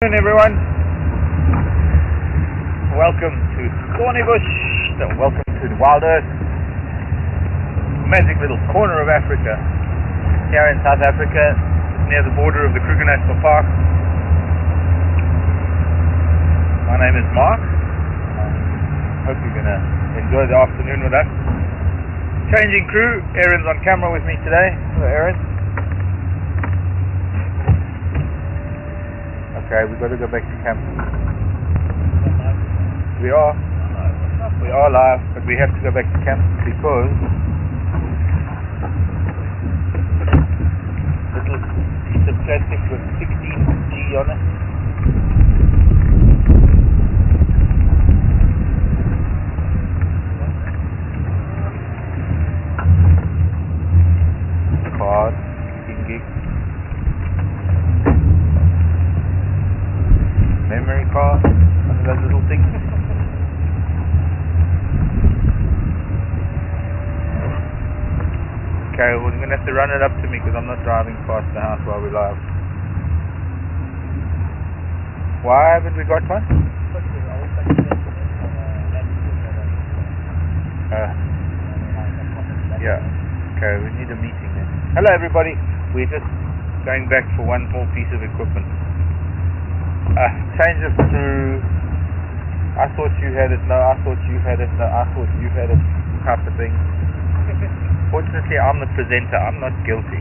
Everyone, welcome to Thornybush, welcome to the Wild Earth, magic little corner of Africa, here in South Africa, near the border of the Kruger National Park. My name is Mark. Hope you're going to enjoy the afternoon with us. Changing crew, Aaron's on camera with me today. Hello Aaron. Okay, we've got to go back to camp. We are live, but we have to go back to camp because little piece of plastic with 16G on it. Card, 16 gig. Memory card, one of those little things. Okay, well, you're going to have to run it up to me because I'm not driving past the house while we're live. Why haven't we got one? Yeah, okay, we need a meeting then. Hello everybody, we're just going back for one more piece of equipment. Change of crew. I thought you had it, no, I thought you had it, no, I thought you had it, type of thing. Fortunately, I'm the presenter, I'm not guilty.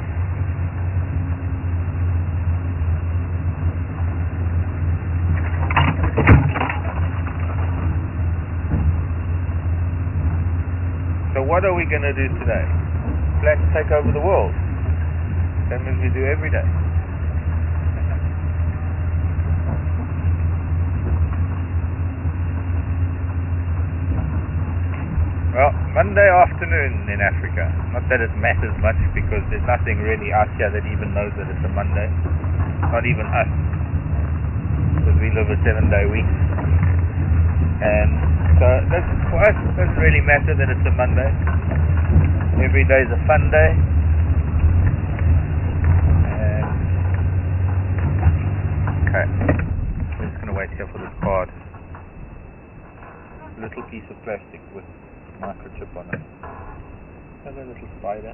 So what are we going to do today? Plan to take over the world. Same as we do every day. Well, Monday afternoon in Africa. Not that it matters much because there's nothing really out here that even knows that it's a Monday. Not even us. Because we live a 7-day week. And so for us it doesn't really matter that it's a Monday. Every day is a fun day. And okay. I'm just going to wait here for this card. Little piece of plastic with microchip on it. There's a little spider.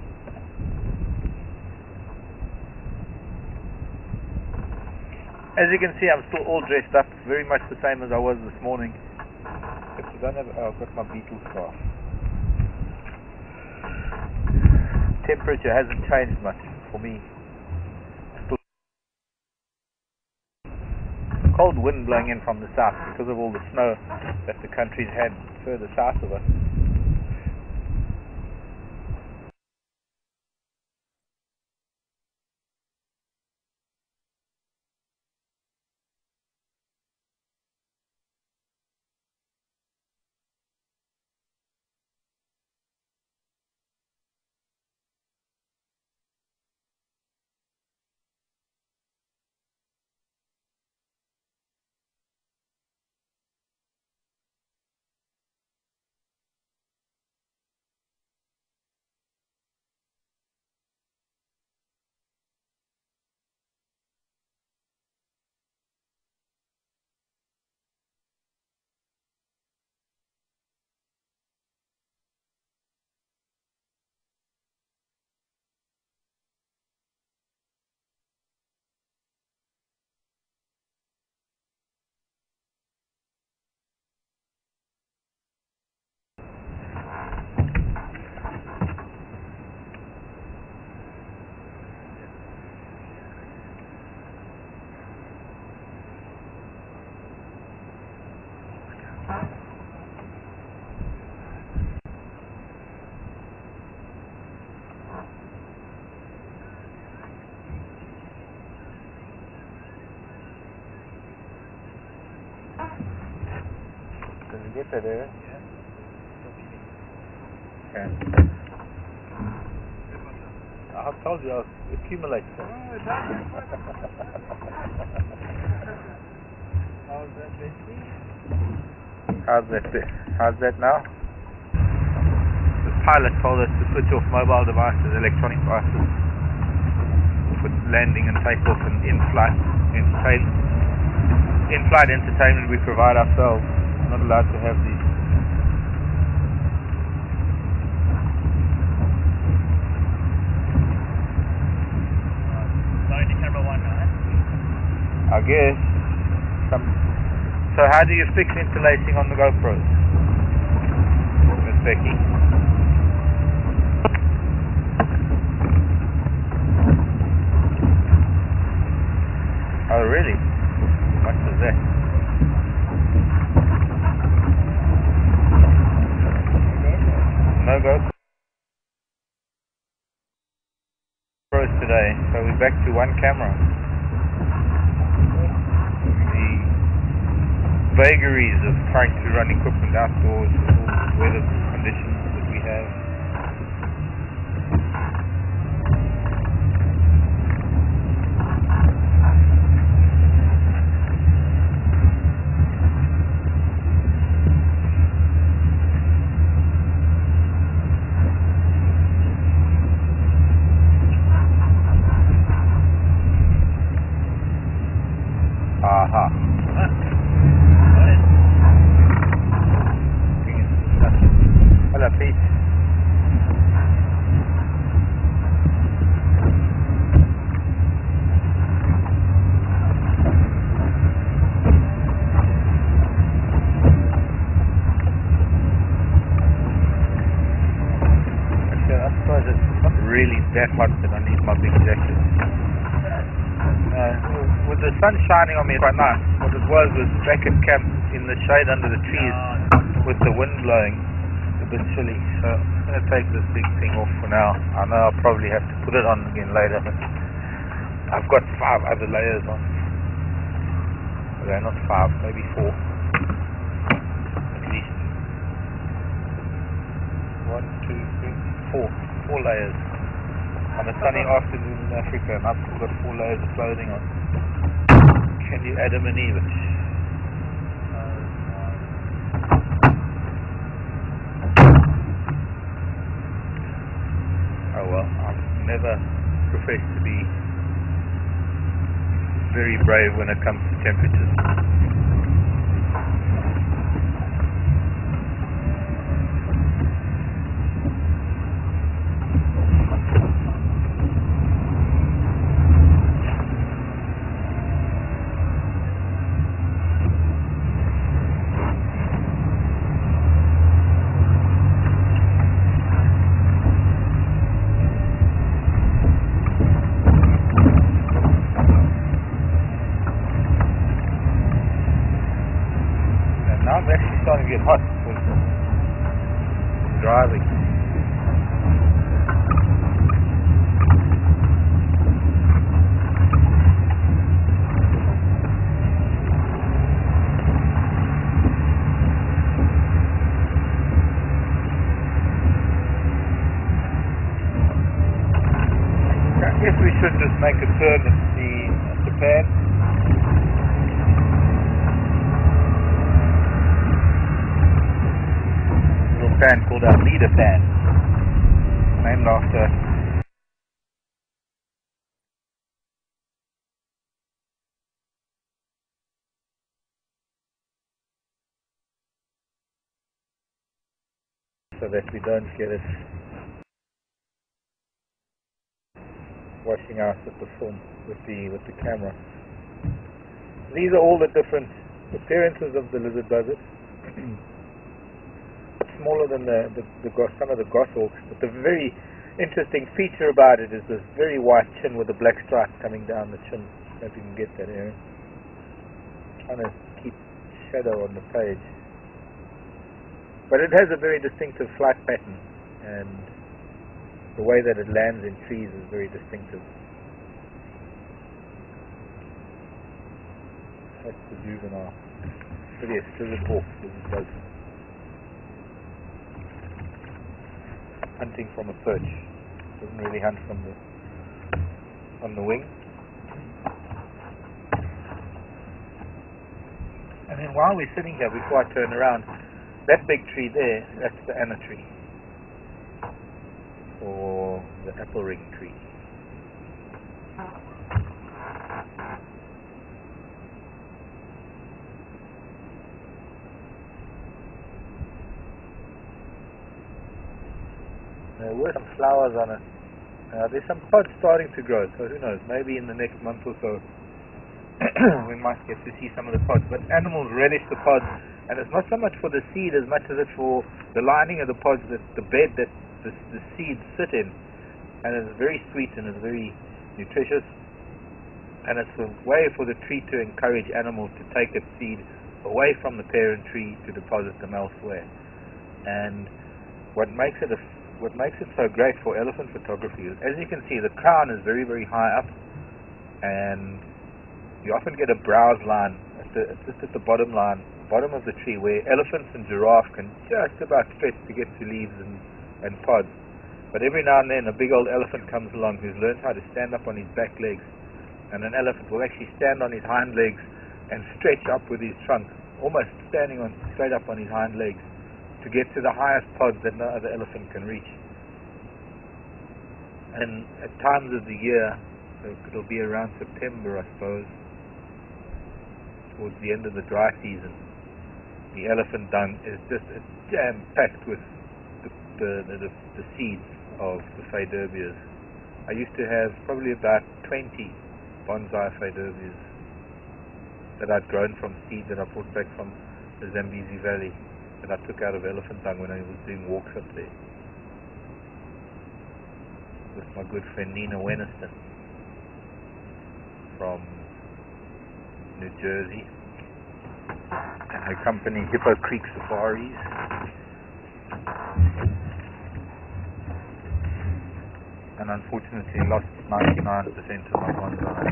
As you can see, I'm still all dressed up, very much the same as I was this morning. Except I don't have. Oh, I've got my beetle scarf. Temperature hasn't changed much for me. Still cold wind blowing in from the south because of all the snow that the country's had further south of us. Did you get that, Aaron? Yeah. Okay. I told you I'll accumulate them. How's that now? The pilot told us to switch off mobile devices, electronic devices, for landing and takeoff and in flight, entertainment. in-flight entertainment we provide ourselves. Not allowed to have these. Going to camera 1, right? I guess. So how do you fix interlacing on the GoPros, Miss Becky? Oh really? What is that? No GoPros today, so we're back to one camera. Vagaries of trying to run equipment outdoors with all the weather conditions that we have. Aha. Hello, Pete. Actually, I suppose it's not really that hot that I need my big jacket. With the sun shining on me, it's quite nice. What it was back at camp in the shade under the trees with the wind blowing. A bit chilly, so I'm going to take this big thing off for now. I know I'll probably have to put it on again later, but I've got 5 other layers on. Okay, not 5, maybe 4 at least. 1, 2, 3, 4 layers on a sunny afternoon in Africa, and I've got 4 layers of clothing on. Can you Adam and Eve it? Oh well, I've never professed to be very brave when it comes to temperatures. Now I'm actually starting to get hot with driving. I guess we should just make a turn at the pad. Fan called our leader fan, named after so that we don't get it washing out with the film, with the camera. These are all the different appearances of the lizard buzzard. Smaller than some of the goshawks, but the very interesting feature about it is this very white chin with a black stripe coming down the chin. I don't know if you can get that here. Trying to keep shadow on the page, but it has a very distinctive flight pattern, and the way that it lands in trees is very distinctive. That's the juvenile. But yes, lizard hawk, lizard buzzard. Hunting from a perch. Doesn't really hunt from on the wing. And then while we're sitting here, before I turn around, that big tree there, that's the anna tree, or the apple ring tree. there were some flowers on it. There's some pods starting to grow, so who knows, maybe in the next month or so we might get to see some of the pods. But animals relish the pods, and it's not so much for the seed as much as it's for the lining of the pods, that the bed that the seeds sit in. And it's very sweet and it's very nutritious, and it's a way for the tree to encourage animals to take its seed away from the parent tree to deposit them elsewhere. And what makes it so great for elephant photography is, as you can see, the crown is very, very high up, and you often get a browse line just at the bottom of the tree, where elephants and giraffe can just about stretch to get to leaves and pods. But every now and then a big old elephant comes along who's learned how to stand up on his back legs, and an elephant will actually stand on his hind legs and stretch up with his trunk, almost standing straight up on his hind legs, to get to the highest pods that no other elephant can reach. And at times of the year, it'll be around September, I suppose, towards the end of the dry season, the elephant dung is just jam-packed with the seeds of the Faidherbias. I used to have probably about 20 bonsai Faidherbias that I'd grown from seed that I brought back from the Zambezi Valley, that I took out of elephant dung when I was doing walks up there with my good friend Nina Wenniston from New Jersey, and her company Hippo Creek Safaris. And unfortunately lost 99% of my bonsai.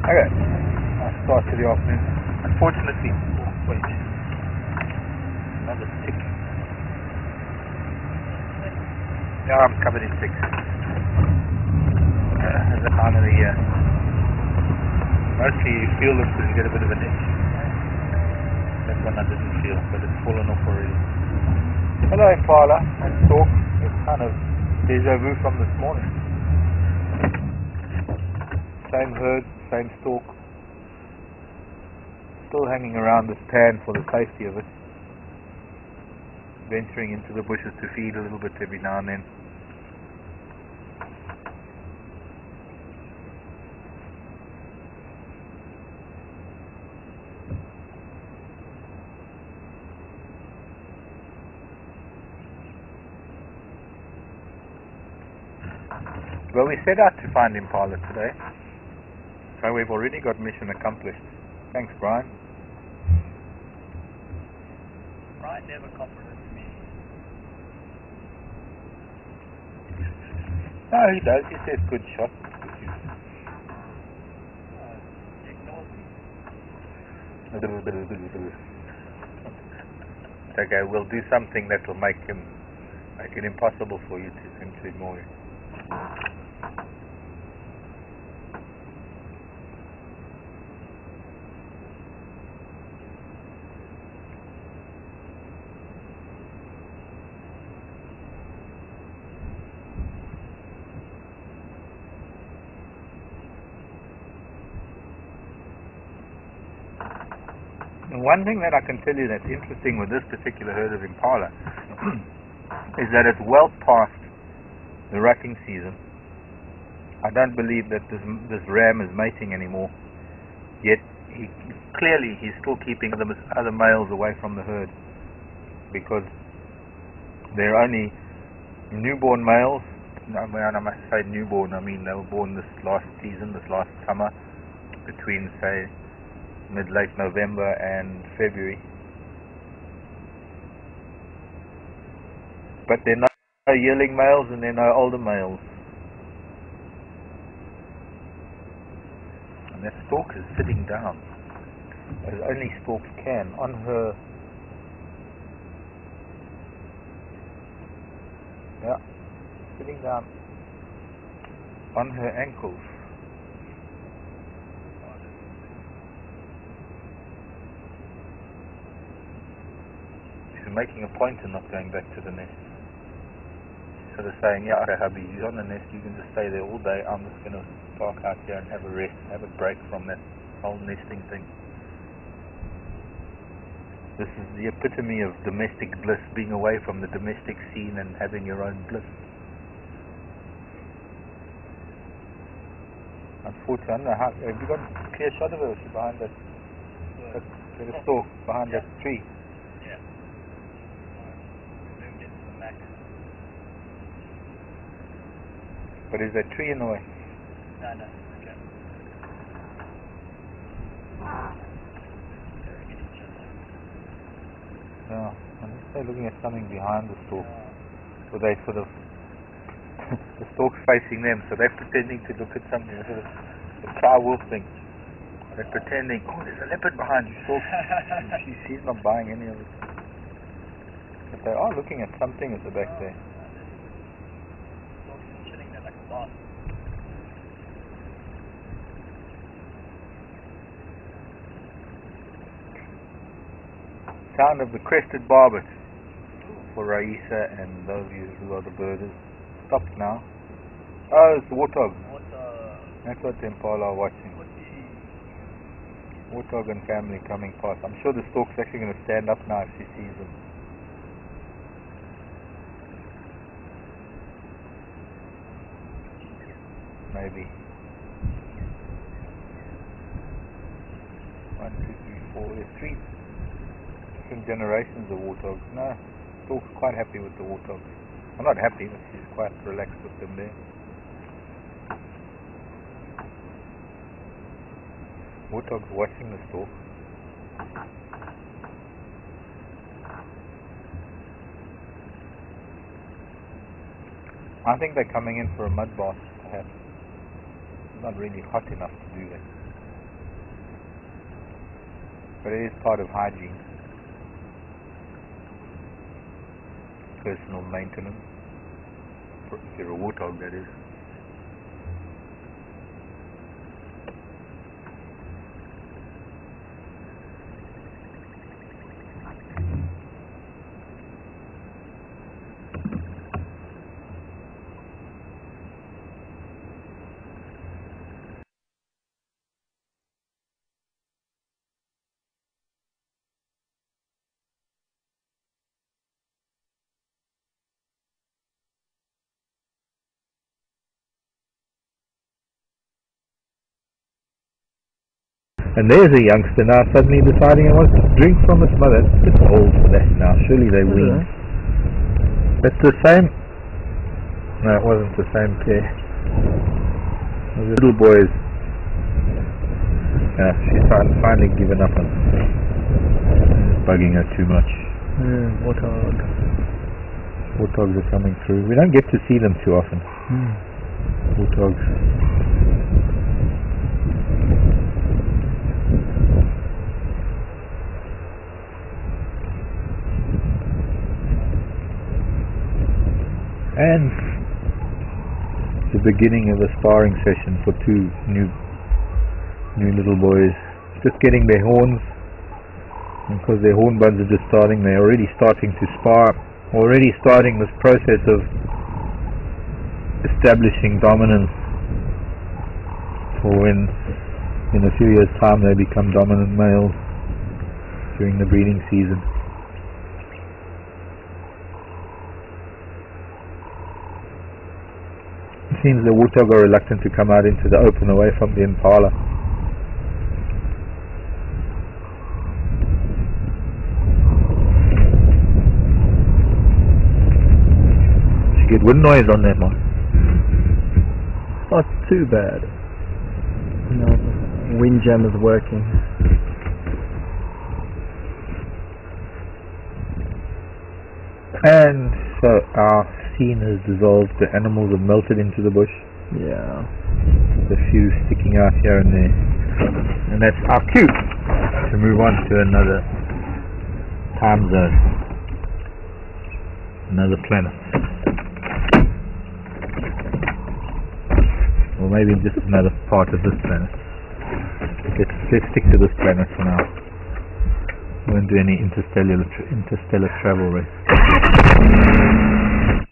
Okay, I'll start to the afternoon. Unfortunately, wait, another tick. Yeah, I'm covered in ticks. At the time of the year. Mostly you feel them because you get a bit of an itch. That one I didn't feel, but it's fallen off already. Hello Impala and Stork. It's kind of deja vu from this morning. Same herd, same stork, still hanging around this pan for the safety of it, venturing into the bushes to feed a little bit every now and then. Well, we set out to find Impala today. So we've already got mission accomplished. Thanks, Brian. Brian never compliments me. No, he does. He says good shot. He ignores me. It's okay, we'll do something that will make it impossible for him to ignore you. One thing that I can tell you that's interesting with this particular herd of Impala is that it's well past the rutting season. I don't believe that this ram is mating anymore, yet he's still keeping the other males away from the herd, because they're only newborn males. When I must say newborn, I mean they were born this last summer, between say mid-late November and February. But there are no yearling males and there are no older males. And that stork is sitting down, as only storks can, on her... Yeah, sitting down on her ankles. Making a point and not going back to the nest. Sort of saying, yeah, okay, hubby, he's on the nest, you can just stay there all day, I'm just going to park out here and have a rest, have a break from that whole nesting thing. This is the epitome of domestic bliss, being away from the domestic scene and having your own bliss. Unfortunately, I don't know how, have you got a clear shot of her behind that? There's a stalk behind that tree. Yeah. Zoomed into the max. But is that tree in the way? No, okay. No, I'm just looking at something behind the stalk. So they sort of, the stalk's facing them, so they're pretending to look at something, sort of a cow-wolf thing. They're pretending, oh, there's a leopard behind you, stalk. She's not buying any of it. But they are looking at something at the back there. Stalk's sitting there like a boss. Sound of the crested barbet for Raisa and those of you who are the birders. Stopped now. Oh, it's the warthog. That's what the impala are watching. Warthog and family coming past. I'm sure the stalk's actually going to stand up now if she sees them. Maybe. 1, 2, 3, 4. There's 3 different generations of warthogs. No, stalk's quite happy with the warthogs. I'm not happy, but she's quite relaxed with them there. Warthog's watching the stalk. I think they're coming in for a mud bath, perhaps. It's not really hot enough to do that. But it is part of hygiene. Personal maintenance. If you're a warthog, that is. And there's a youngster now suddenly deciding he wants to drink from his mother. It's a bit old for that now. Surely they weaned. It's the same. No, it wasn't the same pair. The little boys. Yeah, she's finally given up on bugging her too much. Warthogs are coming through. We don't get to see them too often. Warthogs. And the beginning of a sparring session for 2 new little boys, just getting their horns, and because their horn buds are just starting, they're already starting to spar, already starting this process of establishing dominance for when in a few years time they become dominant males during the breeding season. It seems the warthog are reluctant to come out into the open away from the impala. Should get wind noise on that one. Not too bad. No, wind jam is working. And so our scene has dissolved. The animals have melted into the bush. Yeah. There's a few sticking out here and there. And that's our cue to move on to another time zone. Another planet. Or maybe just another part of this planet. Let's stick to this planet for now. We won't do any interstellar travel race.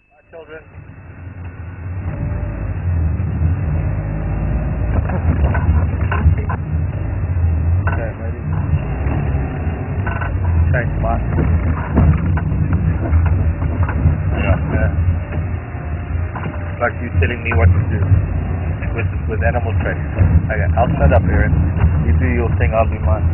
Hi, children. Okay, maybe change my like you telling me what to do with animal tracks. Okay, I'll shut up, Aaron. You do your thing, I'll do mine.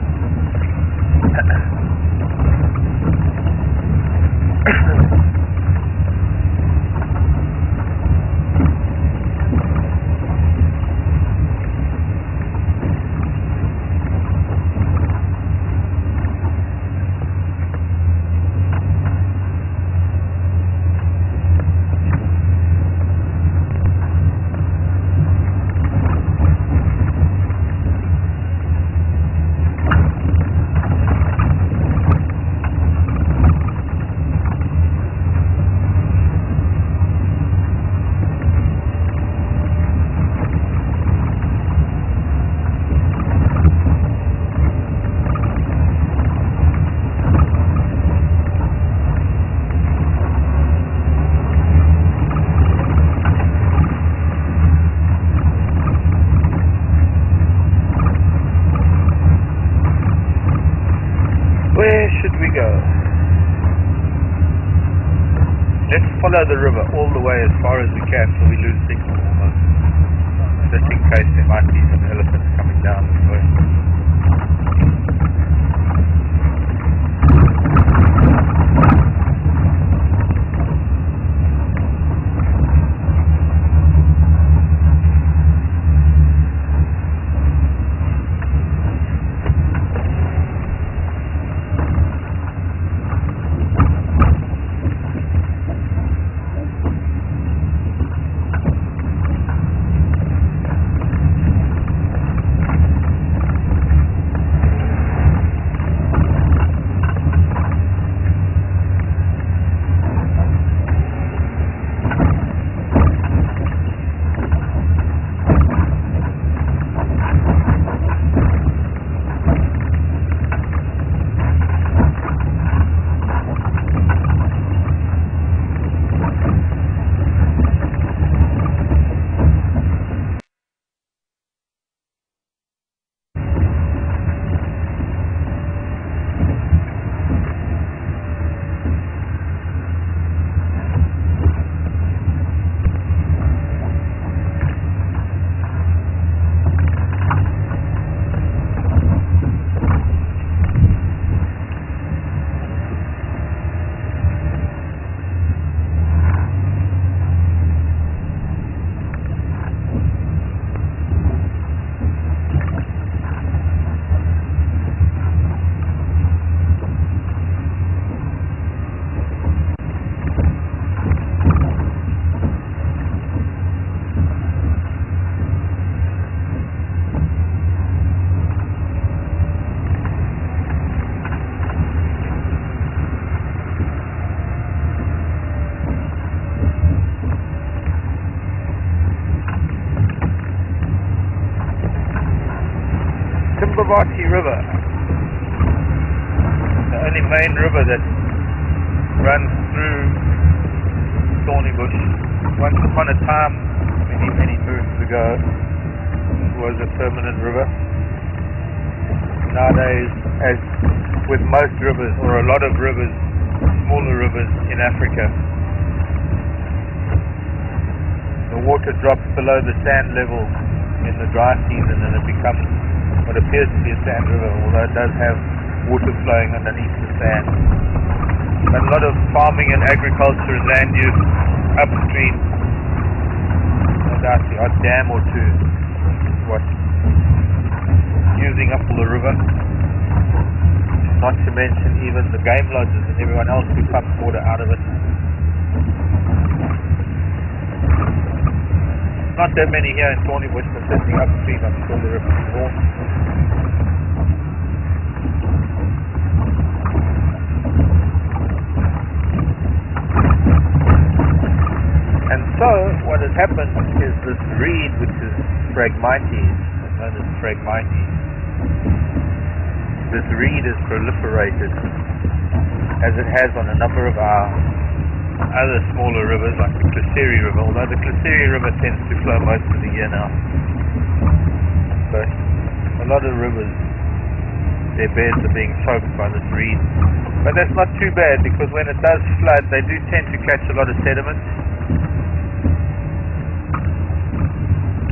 Where should we go? Let's follow the river all the way as far as we can till we lose signal almost. Just in case there might be some elephants coming down this way. River, the only main river that runs through Thornybush. Once upon a time, many moons ago, it was a permanent river. Nowadays, as with most rivers, or a lot of rivers, smaller rivers in Africa, the water drops below the sand level in the dry season and it becomes what appears to be a sand river, although it does have water flowing underneath the sand. But a lot of farming and agriculture and land use upstream, no doubt the odd dam or two, what's using up all the river. Not to mention even the game lodges and everyone else who pumps water out of it. Not that many here in Thornybush, but certainly upstream I'm sure there are more. And so what has happened is this reed, which is Phragmites, known as Phragmites, this reed is proliferated as it has on a number of our other smaller rivers like the Kleseri River, although the Kleseri River tends to flow most of the year now. But a lot of rivers, their beds are being choked by this reed. But that's not too bad, because when it does flood, they do tend to catch a lot of sediment.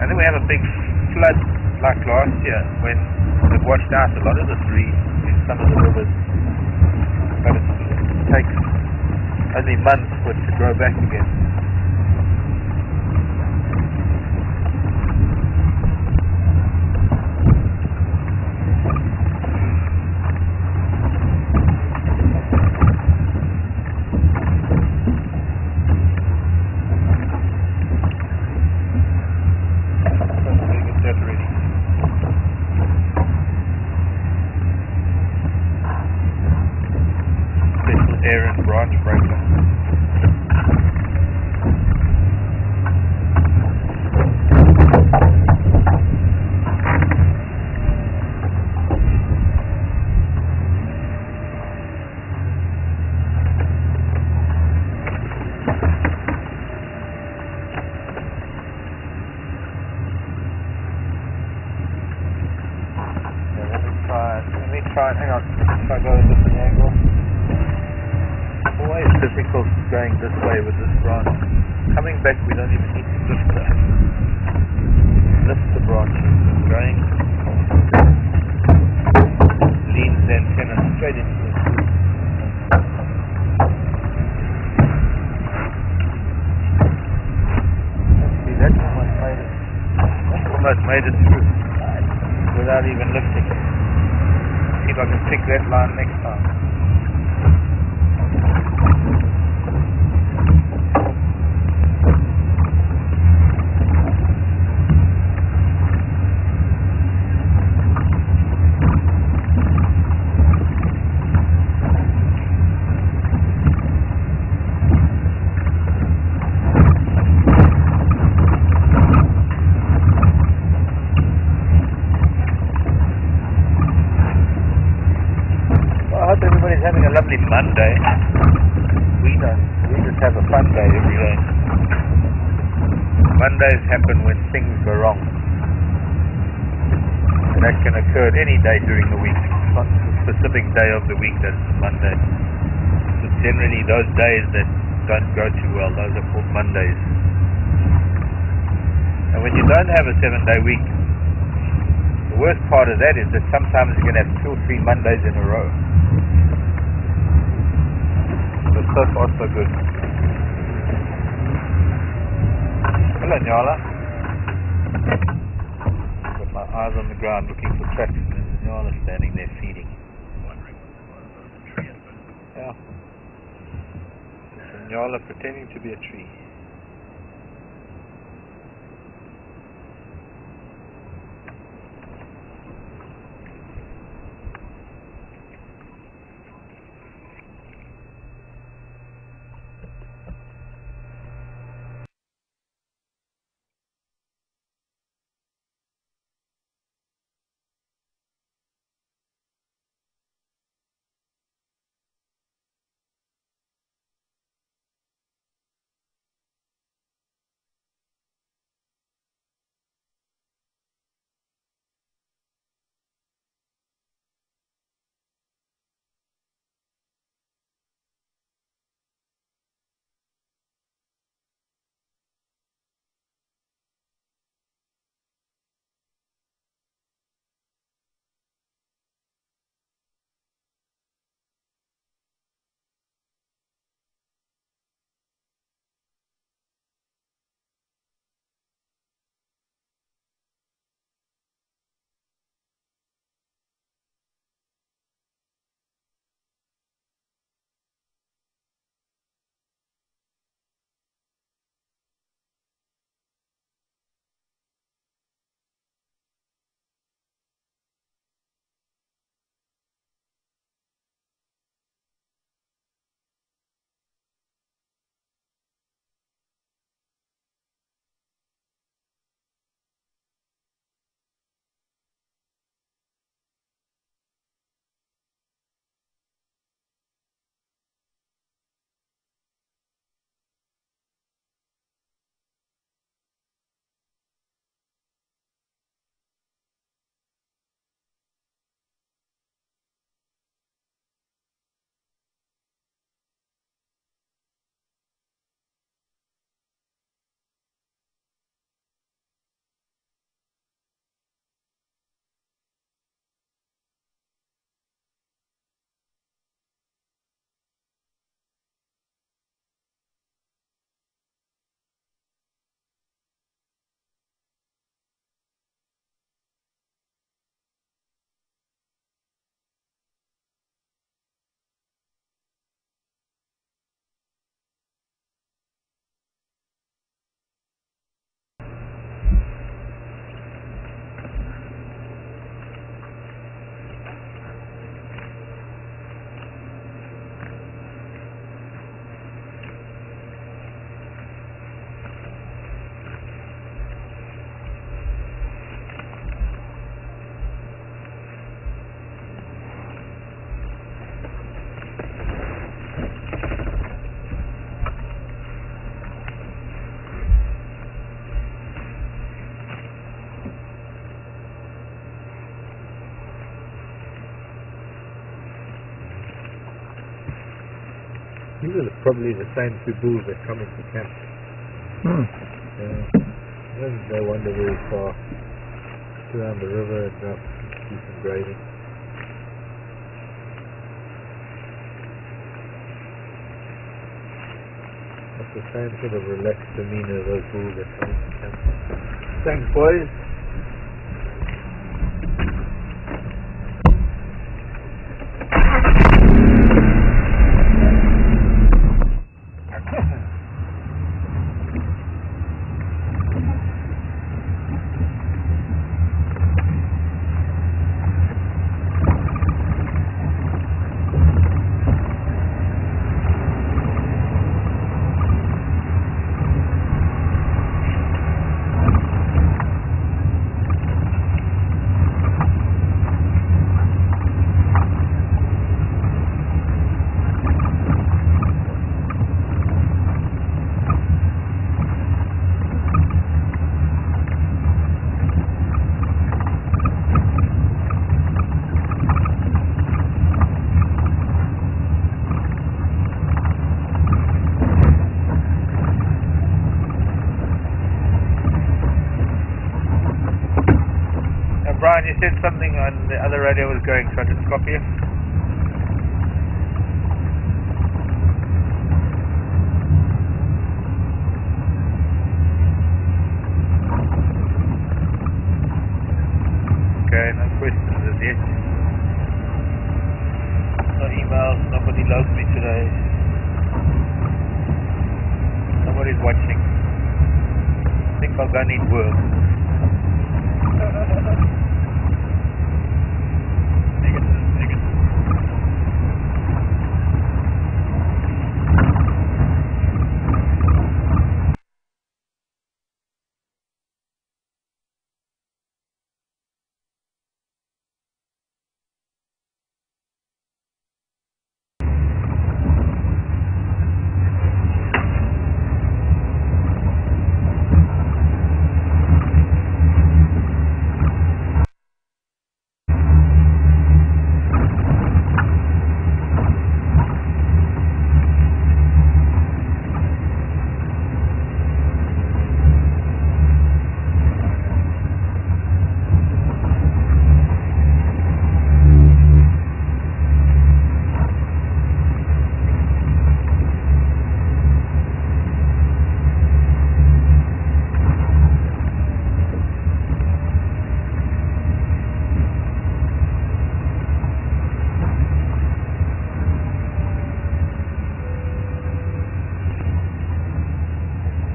And then we have a big flood like last year when it washed out a lot of the reef in some of the rivers. But it takes only months for it to grow back again. Air and branch breaker. Let me try, hang on, if I go a different angle. Always difficult going this way with this branch. Coming back, we don't even need to lift the branches. Going, leans the antenna straight into the tree. See, that almost made it through without even lifting. See if I can pick that line next time. I hope everybody's having a lovely Monday. We don't. We just have a fun day every day. Mondays happen when things go wrong. And that can occur any day during the week. It's not a specific day of the week that's Monday. It's generally those days that don't go too well. Those are called Mondays. And when you don't have a 7-day week, the worst part of that is that sometimes you can have 2 or 3 Mondays in a row. But so far so good. Hello, Nyala. Got my eyes on the ground looking for tracks, and there's Nyala standing there feeding. Wondering what's going on with the tree at first. Yeah. There's Nyala pretending to be a tree. These are probably the same two bulls that come into camp. They wander very far. Just around the river and up, do some grading. That's the same sort of relaxed demeanour of those bulls that come into camp. Thanks, boys. Brian, you said something on the other radio was going, so I didn't copy you. Okay, no questions as yet. No emails, nobody loves me today. Nobody's watching. I think I'll go need work.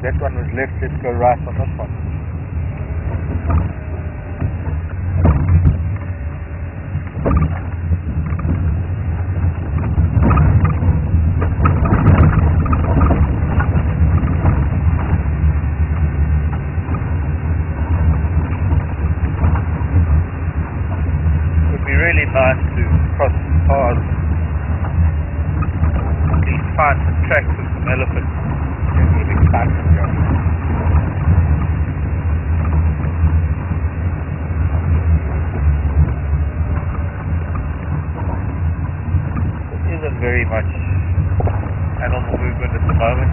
That one was left, let's go right on this one. It would be really nice to cross paths, at least find some tracks with some elephants. Exciting job. There isn't very much animal movement at the moment.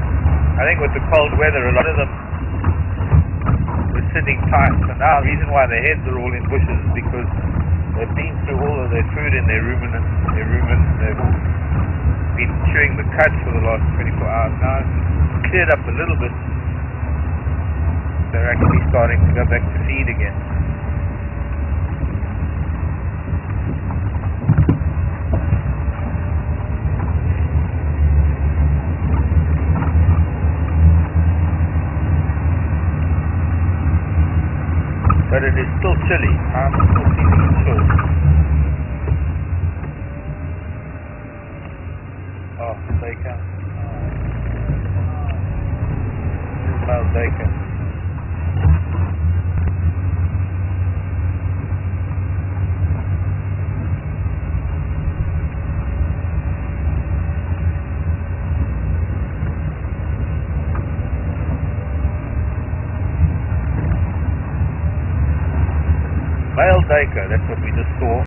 I think with the cold weather, a lot of them were sitting tight. So now the reason why their heads are all in bushes is because they've been through all of their food in their ruminants. They've been chewing the cud for the last 24 hours now. Cleared up a little bit. They're actually starting to go back to feed again. But it is still chilly. I'm still feeling chilled. Oh, Baker. Male Baker. Male Baker, that's what we just saw.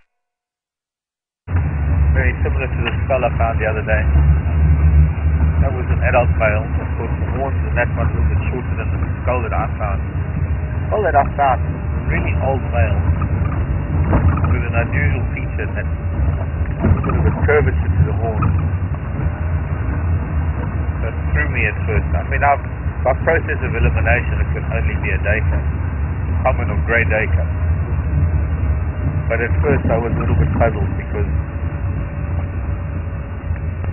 Very similar to the skull I found the other day. adult male. Of course, the horns and that one was a bit shorter than the skull that I found. The skull that I found was a really old male with an unusual feature that sort of a curvature to the horn. That threw me at first. I mean, by process of elimination, it could only be a dacre, common or grey dacre. But at first I was a little bit puzzled because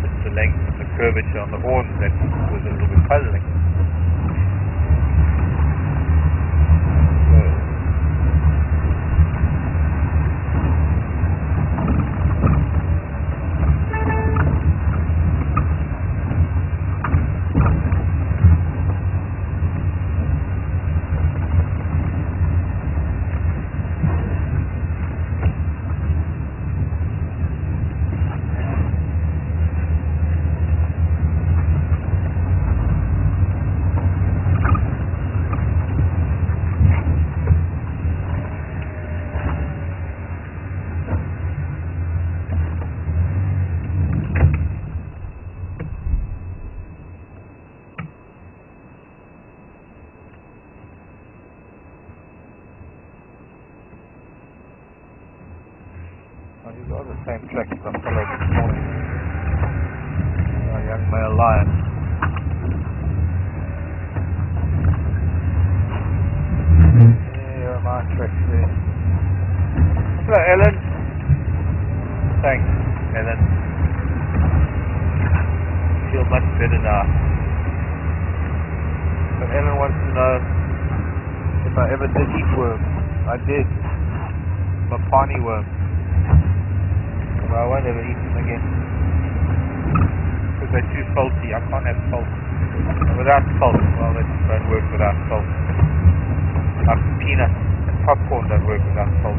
it's the length and the curvature on the horns that was a little bit puzzling. These are the same tracks that I followed this morning. A young male lion. Here are my tracks there. Hello, Ellen. Thanks, Ellen. Feel much better now. But Ellen wants to know if I ever did eat worms. I did. Mapani worms. I won't ever eat them again because they're too salty. I can't have salt. And without salt, well, they just don't work without salt. Like peanuts and popcorn don't work without salt.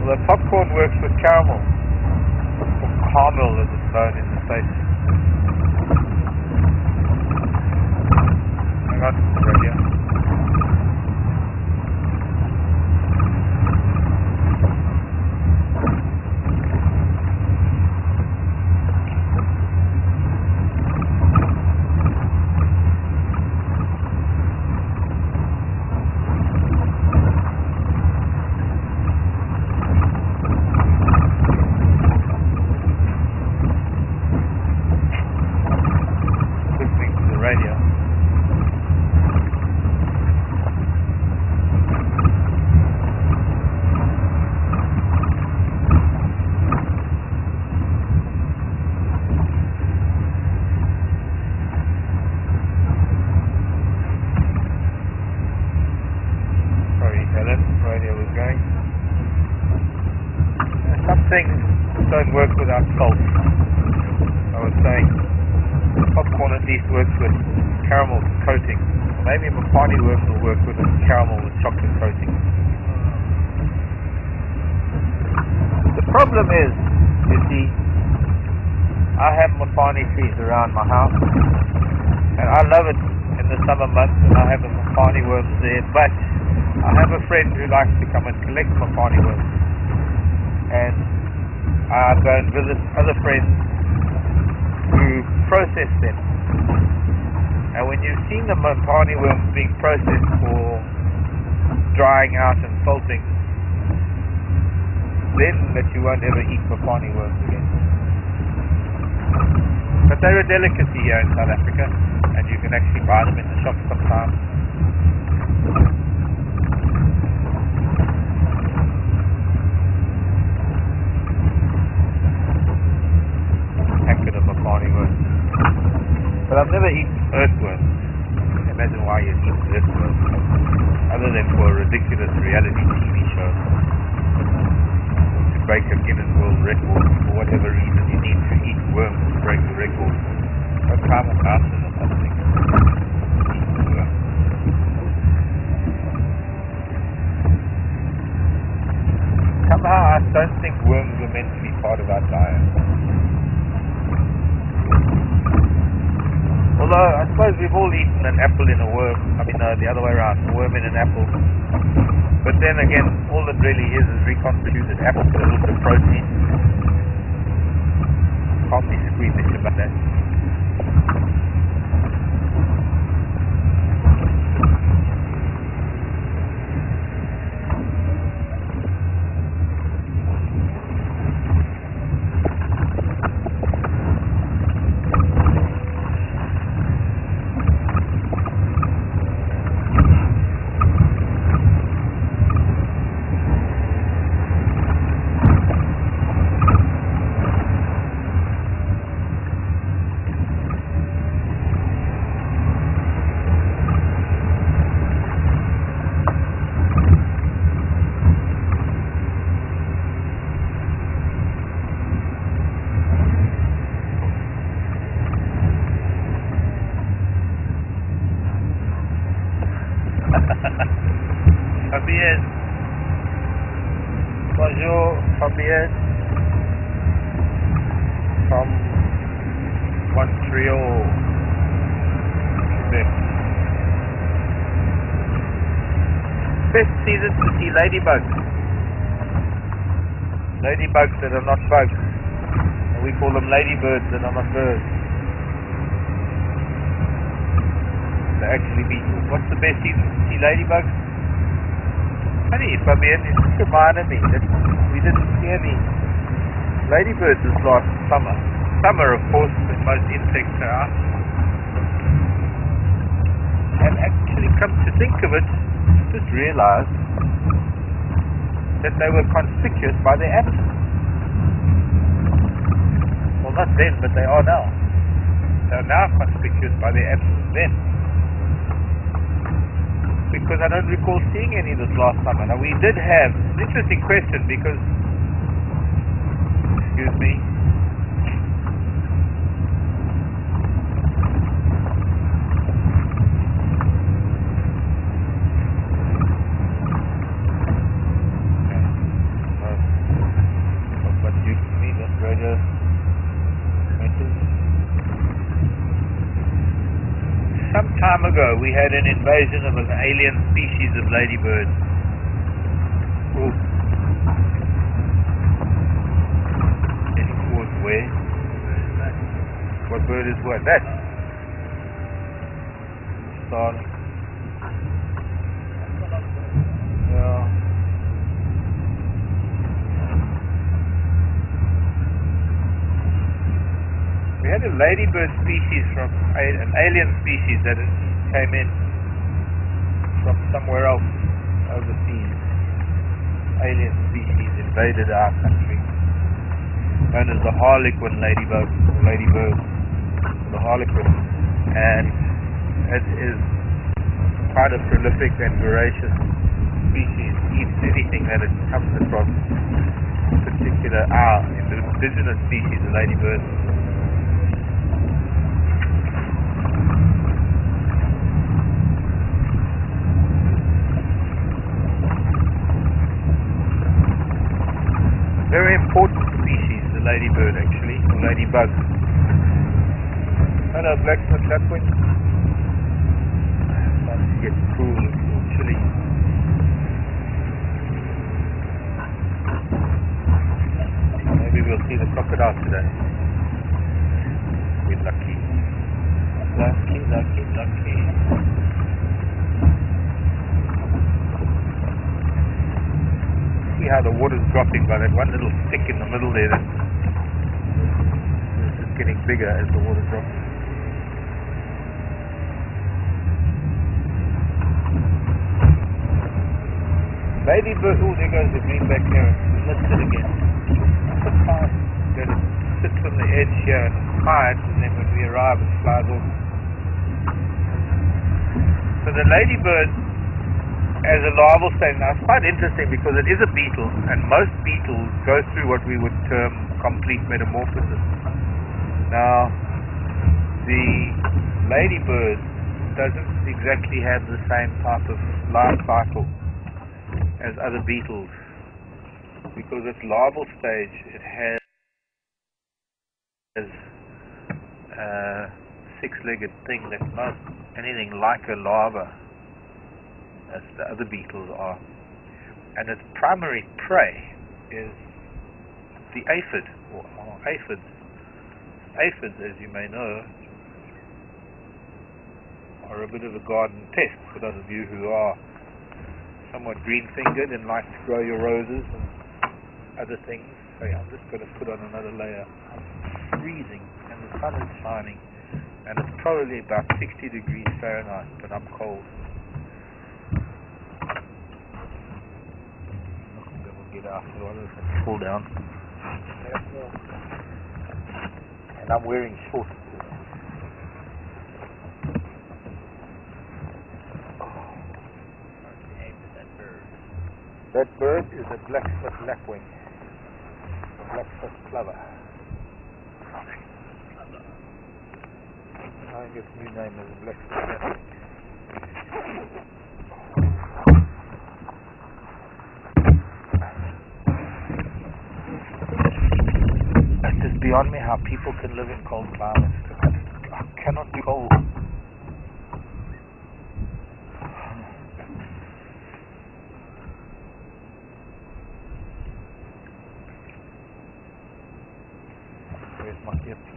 Although popcorn works with caramel, or caramel as it's known in the States. Hang on, right here. Things don't work without salt. I was saying popcorn at least works with caramel coating. Maybe Mapani worms will work with a caramel with chocolate coating. The problem is, you see, I have Mapani trees around my house and I love it in the summer months and I have the Mapani worms there, but I have a friend who likes to come and collect Mapani worms. And I go and visit other friends who process them. And when you've seen the Mapani worms being processed for drying out and salting, then that you won't ever eat Mapani worms again. But they're a delicacy here in South Africa, and you can actually buy them in the shops sometimes. But I've never eaten earthworms. Imagine why you'd eat earthworms, other than for a ridiculous reality TV show. To break a Guinness World Record, for whatever reason you need to eat worms to break the record. Or carbon mountain or something. Somehow I don't think worms were meant to be part of our diet. Although, I suppose we've all eaten an apple in a worm. I mean, the other way around, a worm in an apple. But then again, all it really is reconstituted apple with a little bit of protein. Can't be squeamish about that. Fabienne. Bonjour, Fabienne. From Montreal, Quebec. Best season to see ladybugs. Ladybugs that are not bugs. And we call them ladybirds that are not birds. They're actually beetles. What's the best season to see ladybugs? Funny, Fabienne, it just reminded me that we didn't see any ladybirds this last summer. Summer, of course, when most insects are out. And actually, come to think of it, just realized that they were conspicuous by their absence. Well, not then, but they are now. They are now conspicuous by their absence then. Because I don't recall seeing any this last summer. Now, we did have an interesting question because, excuse me, some time ago we had an invasion of an alien species of ladybirds. Ooh. Any cause where? What bird is what? That? Starling. Yeah. We had a ladybird species from an alien species that came in from somewhere else overseas. Alien species invaded our country, known as the harlequin ladybug, ladybird, the harlequin, and it is quite a prolific and voracious species. Eats anything that it comes across. In particular, our indigenous species, the ladybird. Very important species, the ladybird actually, or ladybug. Hello, black-foot lapwing. Starting to get cool, it's a little chilly. Maybe we'll see the crocodile today. We're lucky. Lucky, lucky, lucky. See how the water's dropping by that one little stick in the middle there. It's just getting bigger as the water drops. Ladybird, oh, there goes the greenback heron. Let's sit again. I'm surprised that it sits on the edge here and hides, and then when we arrive it flies off. So the ladybird, as a larval stage, now it's quite interesting because it is a beetle, and most beetles go through what we would term complete metamorphosis. Now, the ladybird doesn't exactly have the same type of life cycle as other beetles, because its larval stage, it has a six-legged thing that's not anything like a larva as the other beetles are, and its primary prey is the aphid, or aphids. Aphids, as you may know, are a bit of a garden pest for those of you who are somewhat green-fingered and like to grow your roses and other things. So yeah, I'm just going to put on another layer. I'm freezing, and the sun is shining, and it's probably about 60 degrees Fahrenheit, but I'm cold. Get after all of it, pull down. And I'm wearing shorts. That bird is a black-foot lapwing, a black-foot plover. I think its new name is black-foot lapwing. beyond me how people can live in cold climates. I cannot do cold. Where's my earpiece?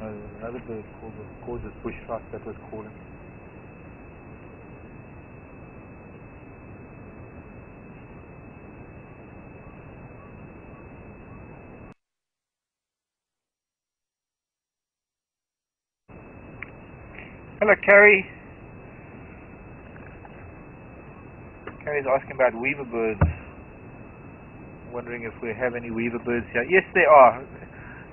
There's another bird called the gorgeous bushrat that was calling. Hello, Carrie. Carrie's asking about weaver birds. Wondering if we have any weaver birds here. Yes, there are.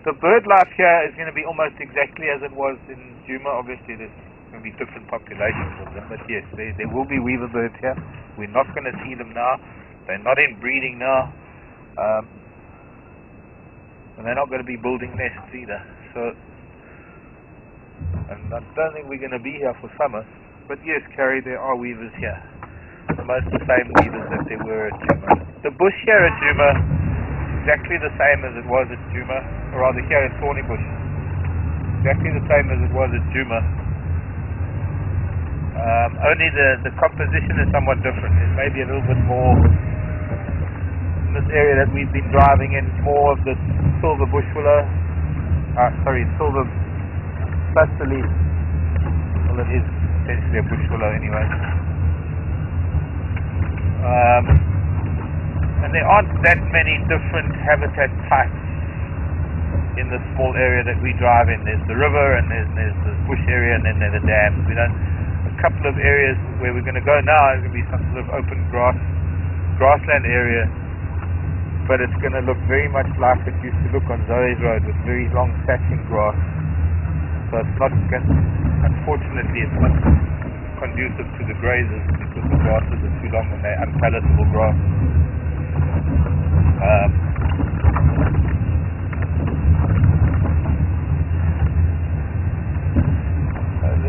The bird life here is going to be almost exactly as it was in Djuma. Obviously, there's going to be different populations of them, but yes, there will be weaver birds here. We're not going to see them now. They're not in breeding now. And they're not going to be building nests either. So, and I don't think we're going to be here for summer. But yes, Carrie, there are weavers here. Almost the same weavers that there were at Djuma. The bush here at Djuma, exactly the same as it was at Djuma, or rather here at Thornybush. Exactly the same as it was at Djuma. Only the composition is somewhat different. There's maybe a little bit more in this area that we've been driving in, more of the silver bush willow. Silver cluster leaf. Well, it is essentially a bush willow anyway. And there aren't that many different habitat types in the small area that we drive in. There's the river, and there's the bush area, and then there's the dams. A couple of areas where we're going to go now is going to be some sort of open grassland area, but it's going to look very much like it used to look on Zoe's Road, with very long thatching grass. So it's not unfortunately, it's not conducive to the grazers because the grasses are too long and they're unpalatable grass.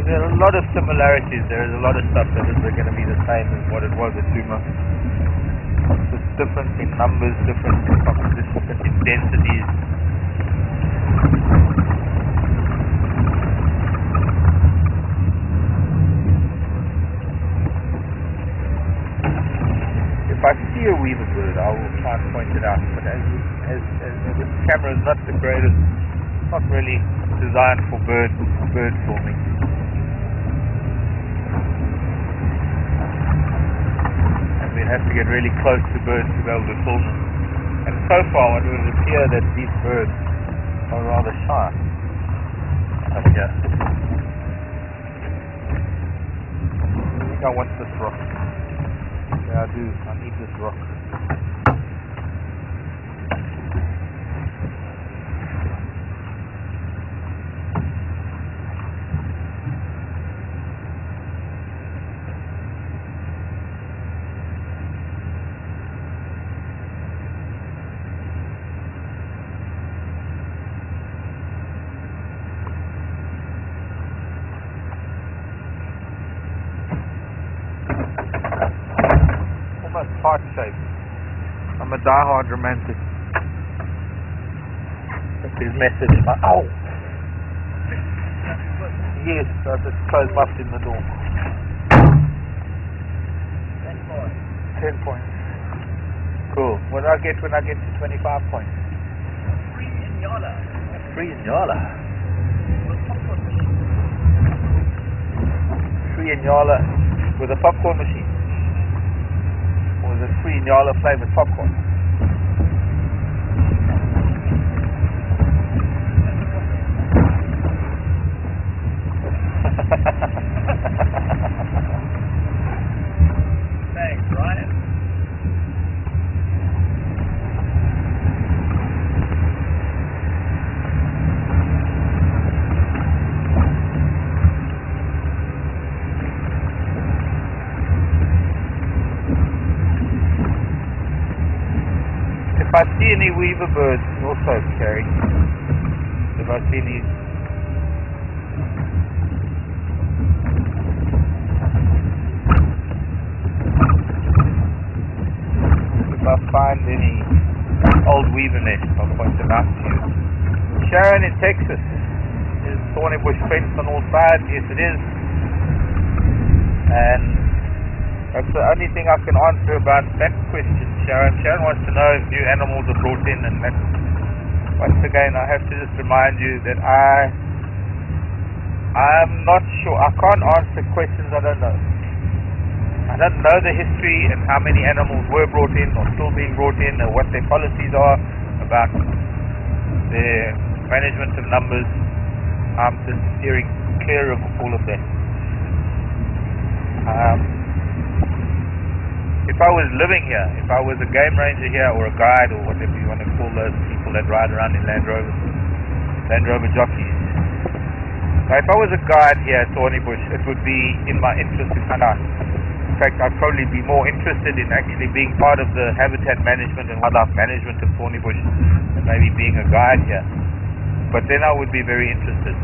There are a lot of similarities. There is a lot of stuff that is going to be the same as what it was at Djuma. Just different in numbers, different in composition, different in densities. If I see a weaver bird, I will try and point it out. But as this camera is not the greatest, not really designed for bird filming. We have to get really close to birds to be able to film them. And so far, it would appear that these birds are rather shy up here. I think I want this rock. Yeah, I do. I need this rock. Heart shape. I'm a die-hard romantic. That's his message. Ow! Yes, I just closed my in the door. 10 points. Cool. What do I get when I get to 25 points? Free in Yala. Free in Yala. Free in Yala with a popcorn machine. Or is it free Nyala flavored popcorn? Thanks, Ryan. If I see any weaver birds, also carry. If I see any... If I find any old weaver nests, I'll point them out to you. Sharon in Texas. Is Thornybush fence on all sides? Yes, it is. And that's the only thing I can answer about that question, Sharon. Sharon wants to know if new animals are brought in, and that, once again, I have to just remind you that I'm not sure. I can't answer questions I don't know. I don't know the history and how many animals were brought in or still being brought in, or what their policies are about their management of numbers. I'm just steering clear of all of that. If I was living here, if I was a game ranger here, or a guide, or whatever you want to call those people that ride around in Land Rover jockeys. Now, if I was a guide here at Thornybush, it would be in my interest to find out. In fact, I'd probably be more interested in actually being part of the habitat management and wildlife management of Thornybush than maybe being a guide here. But then I would be very interested.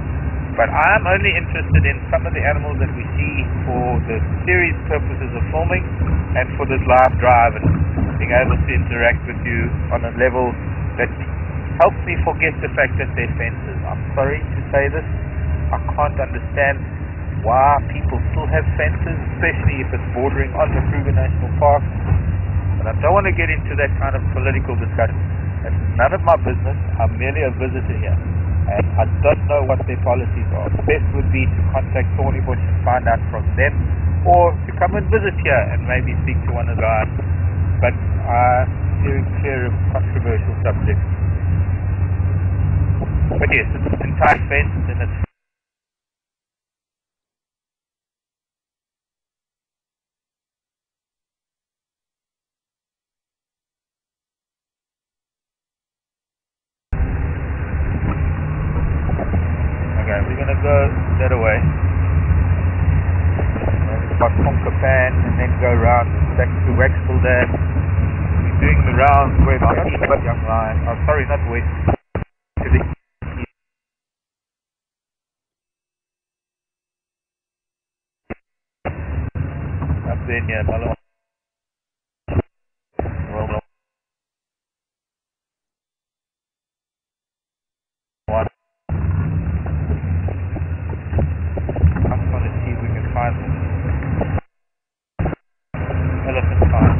But I'm only interested in some of the animals that we see for the series purposes of filming and for this live drive, and being able to interact with you on a level that helps me forget the fact that they're fences. I'm sorry to say this. I can't understand why people still have fences, especially if it's bordering on the Kruger National Park. But I don't want to get into that kind of political discussion. It's none of my business. I'm merely a visitor here, and I don't know what their policies are. The best would be to contact Thornybush and find out from them, or to come and visit here and maybe speak to one of the guys. But I'm steering clear of controversial subjects. But yes, it's an entire fence, and it's okay. We're gonna go that way. About Ponkapan, and then go around back to Waxville Dam. We're doing the round west, young line. Oh, sorry, not west. To the east. Up there near Malone. Well, one. I just want to see if we can find elephant sign.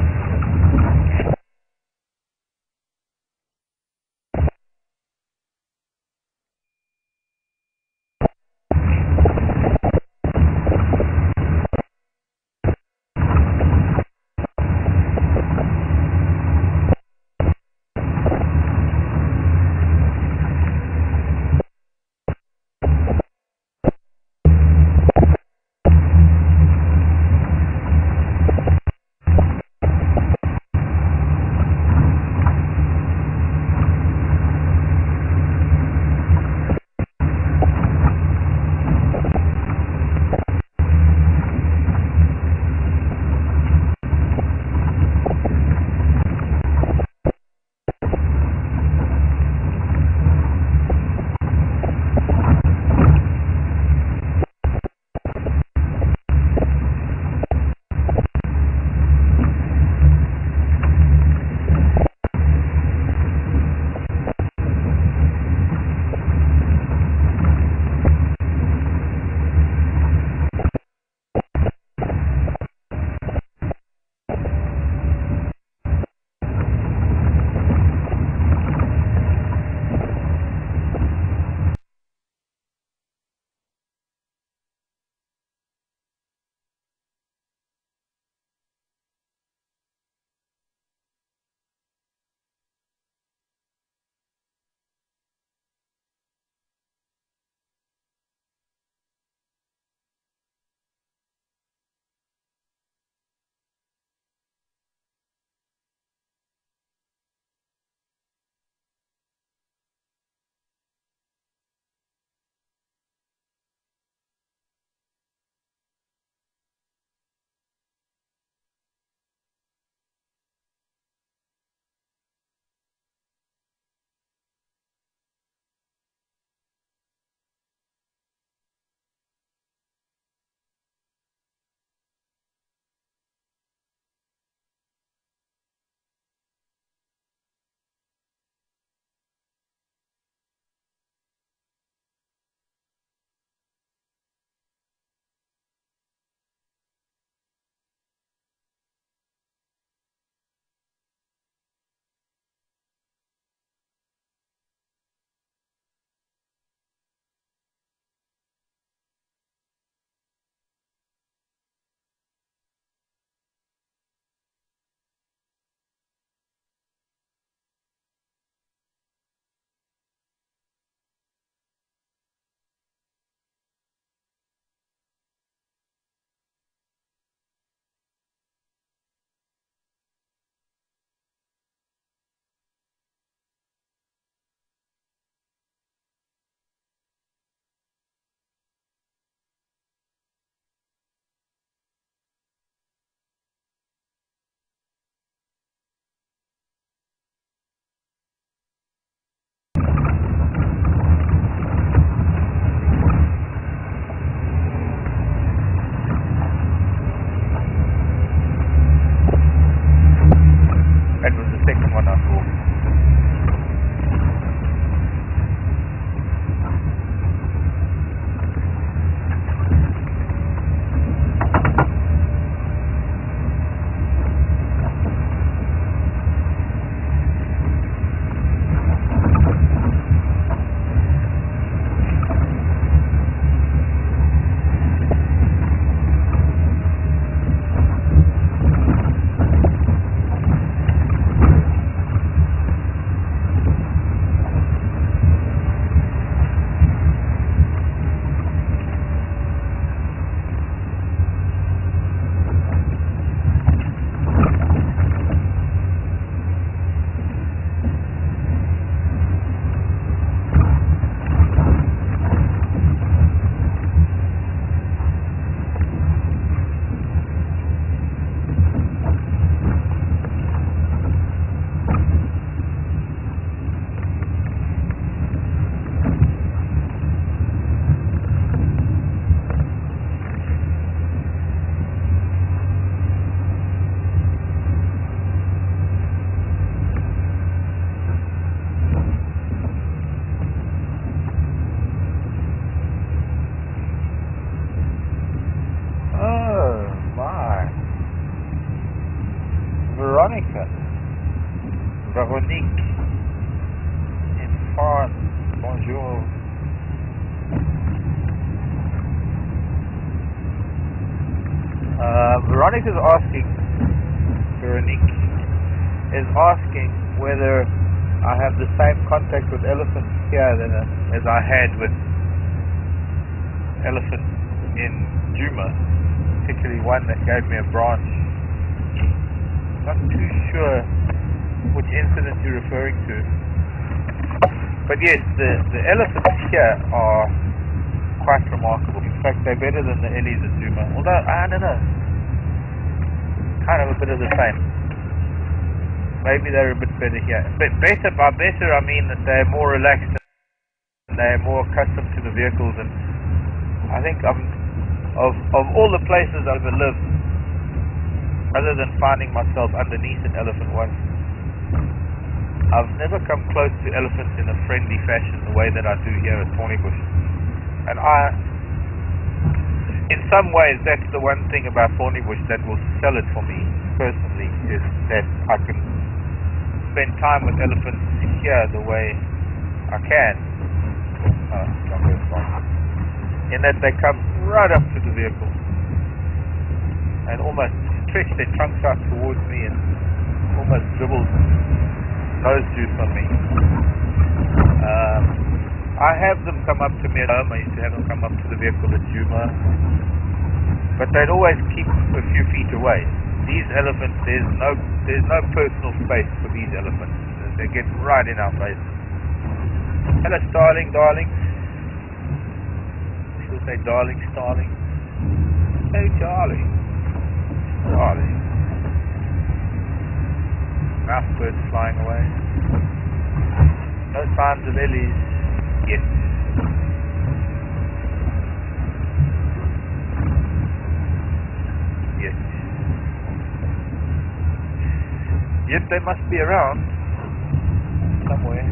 fine. Bonjour. Veronique is asking whether I have the same contact with elephants here as I had with elephants in Juma, particularly one that gave me a branch. Not too sure which incident you're referring to. But yes, the elephants here are quite remarkable. In fact, they're better than the Ellies at Juma. Although, I don't know. Kind of a bit of the same. Maybe they're a bit better here. But better, by better I mean that they're more relaxed and they're more accustomed to the vehicles. And I think of all the places I've ever lived, other than finding myself underneath an elephant once, I've never come close to elephants in a friendly fashion the way that I do here at Thornybush. And in some ways, that's the one thing about Thornybush that will sell it for me personally, is that I can spend time with elephants here the way I can. In that they come right up to the vehicle and almost stretch their trunks out towards me and almost dribble nose juice on me. I have them come up to me at home. I used to have them come up to the vehicle at Juma, but they'd always keep a few feet away. These elephants, there's no personal space for these elephants. They get right in our face. Hello, darling. She'll say, darling, starling. Hey, darling. Mouse birds flying away. No signs of Ellies yet. Yet they must be around somewhere.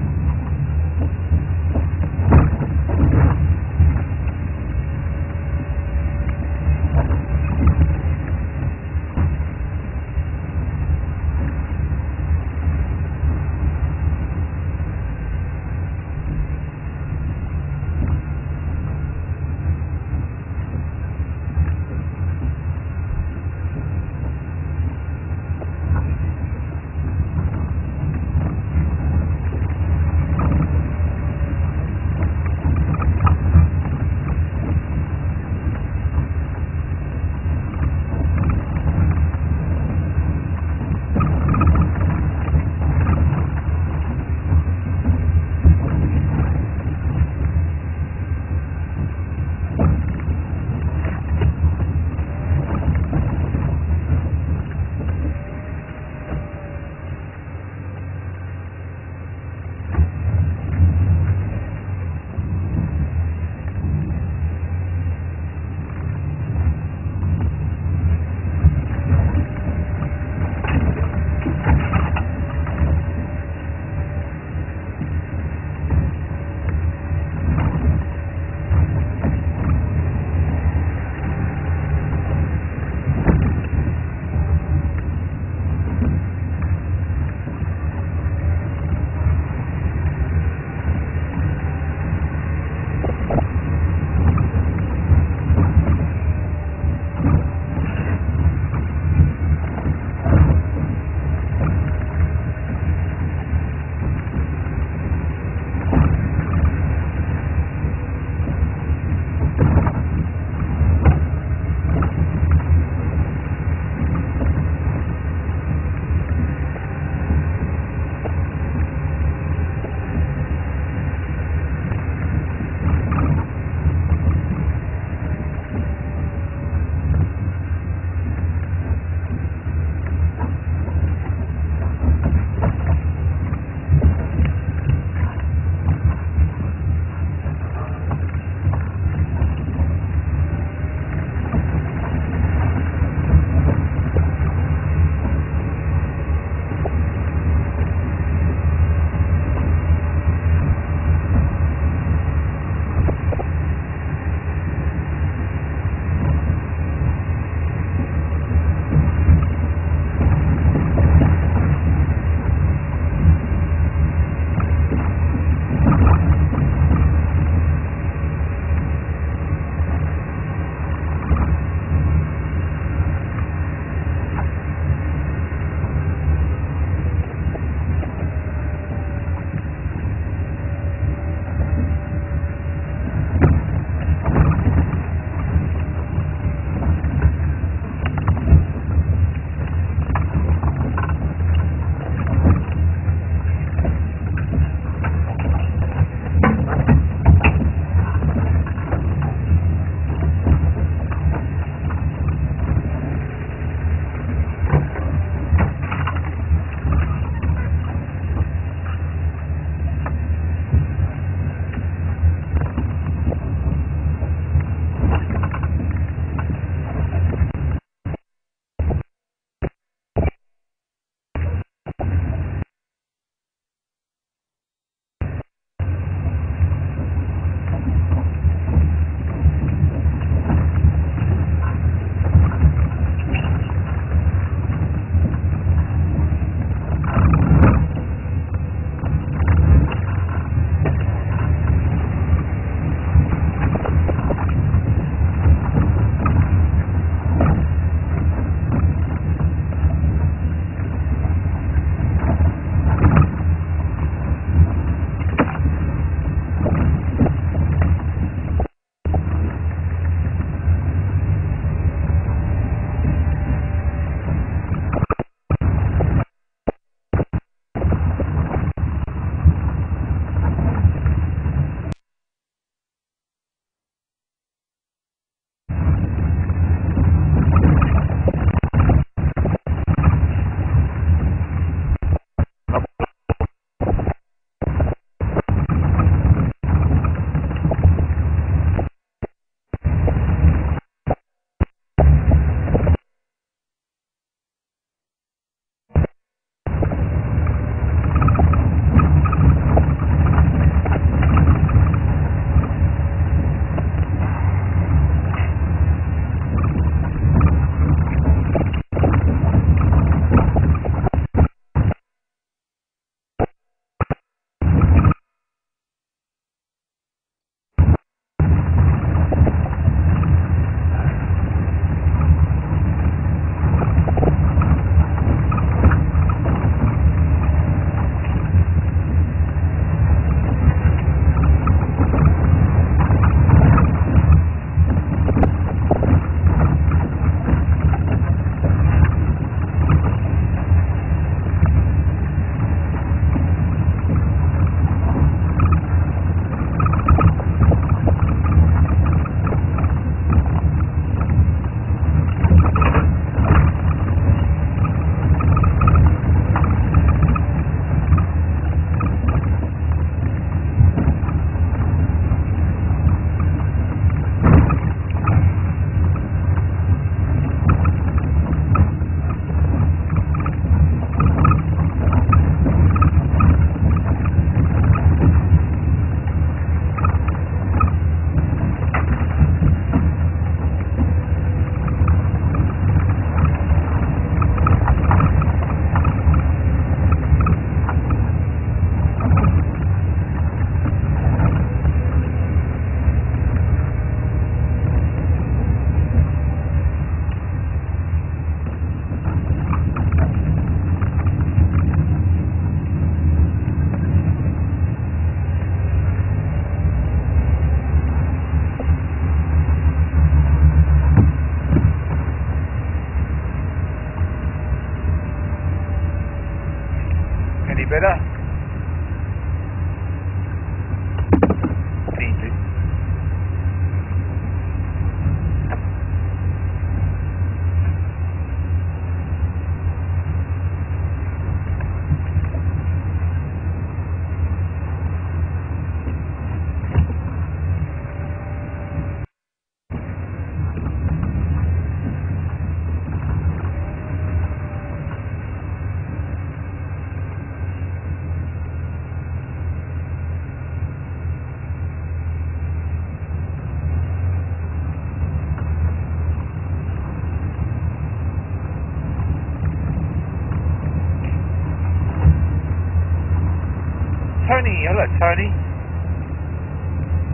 Tony. Hello, Tony.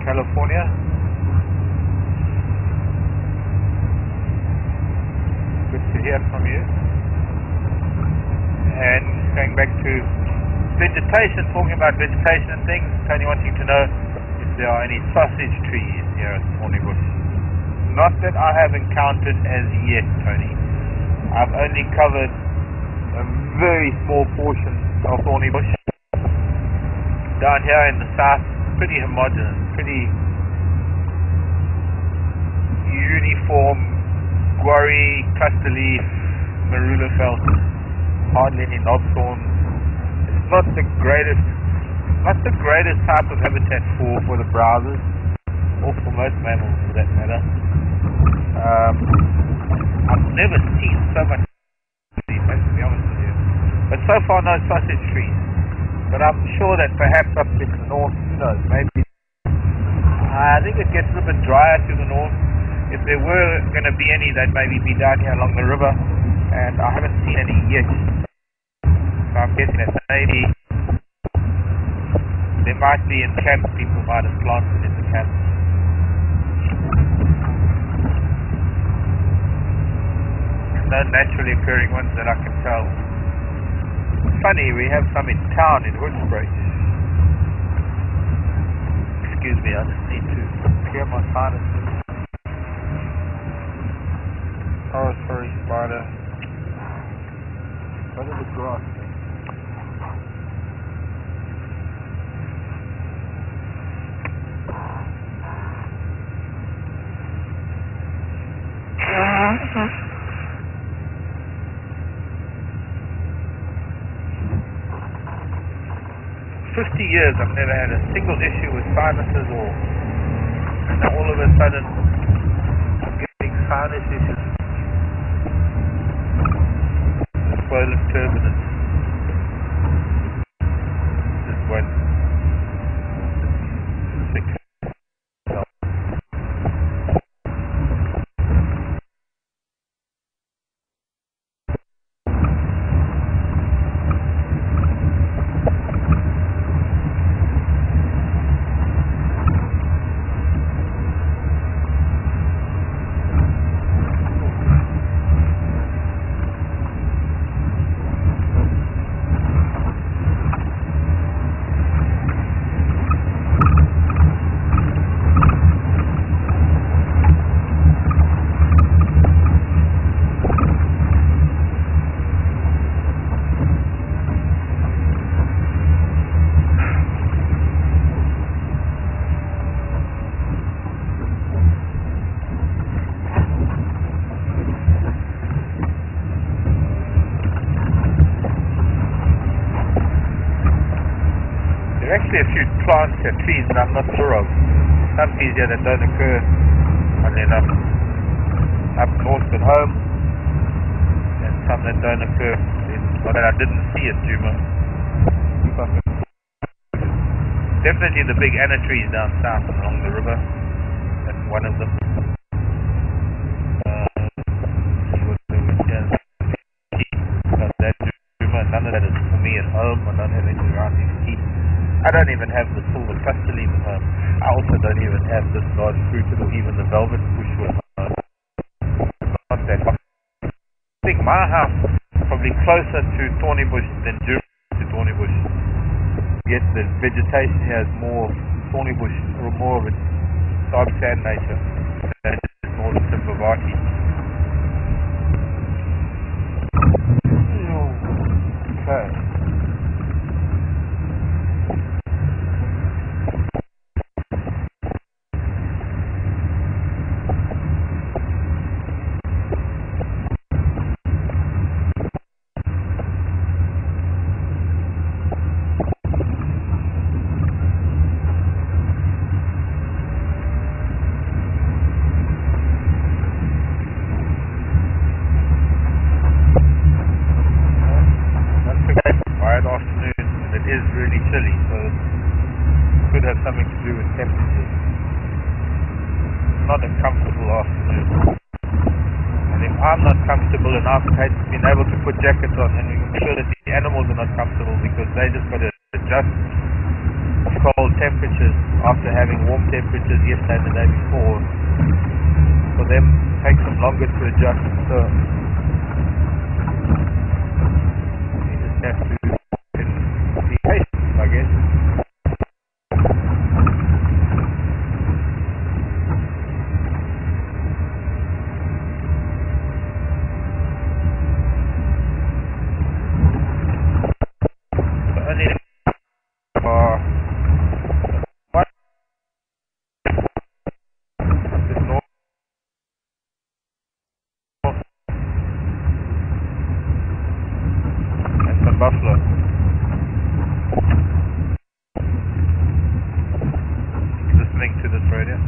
California. Good to hear from you. And going back to vegetation, talking about vegetation and things, Tony wanting to know if there are any sausage trees here at Thornybush. Not that I have encountered as yet, Tony. I've only covered a very small portion of Thornybush. Down here in the south, pretty homogeneous, pretty uniform, quarry, cluster leaf, marula felt, hardly any knobthorns. It's not the greatest type of habitat for the browsers, or for most mammals for that matter. I've never seen so much leaf, to be honest with you. But so far no sausage trees. But I'm sure that perhaps up in the north, who knows, maybe. I think it gets a little bit drier to the north. If there were going to be any, they'd maybe be down here along the river, and I haven't seen any yet. So I'm guessing that maybe there might be in camp, people might have planted in the camp. No naturally occurring ones that I can tell. Funny, we have some in town in Hoodspray. Excuse me, I just need to clear my sinuses. Oh, sorry, spider. What is the grass thing? For 50 years I've never had a single issue with sinuses, or now all of a sudden I'm getting sinus issues. The swollen turbinate. Just won't fix itself. There are actually a few plants and trees that I'm not sure of. Some trees here that don't occur, funnily enough, up north at home, and some that don't occur or that I didn't see at Juma. Definitely the big anna trees down south along the river. That's one of them. None of that is for me at home. I don't have anything around these teeth. I don't even have the silver cluster leaf at home. I also don't even have this large fruited or even the velvet bushwood at home. Not that much. I think my house is probably closer to Thornybush than Juma to Thornybush. Yet the vegetation here is more Thornybush, or more of its dark sand nature than it is northern Timbavati. Okay. Afternoon, and it is really chilly, so it could have something to do with temperatures. Not a comfortable afternoon, and if I'm not comfortable and I've been able to put jackets on, and we can be sure that the animals are not comfortable because they just got to adjust cold temperatures after having warm temperatures yesterday and the day before. For them, it takes them longer to adjust. So you just have to be patient, I guess. Buffalo. Listening to this radio.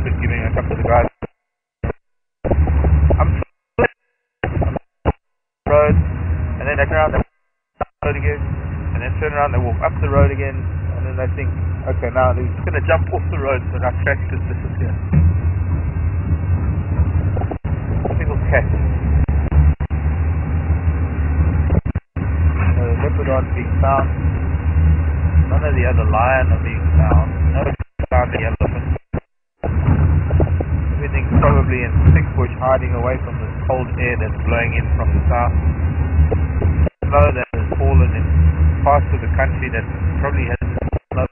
Giving a couple of the guys. I'm road, and then they turn around, they walk up the road again, and then turn around, they walk up the road again, and then they think, okay, now they're just going to jump off the road, but our track just disappears. Single cat. Leopard being found. None of the other lion are being found. No found the elephant. Everything's probably in thick bush, hiding away from the cold air that's blowing in from the south. Snow that has fallen in parts of the country that probably has no.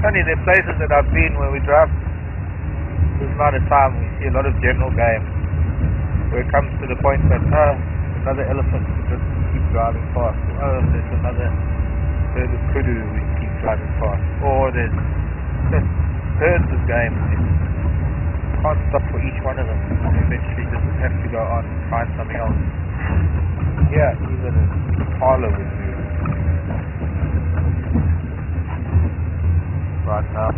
Funny, there are places that I've been where we drive this amount of time, we see a lot of general game where it comes to the point that another elephant, we just keep driving past. There's another herd of kudu, we keep driving past. Or there's just herds of game. You can't stop for each one of them. You eventually just have to go on and find something else. Yeah, even in Harlow would do right now.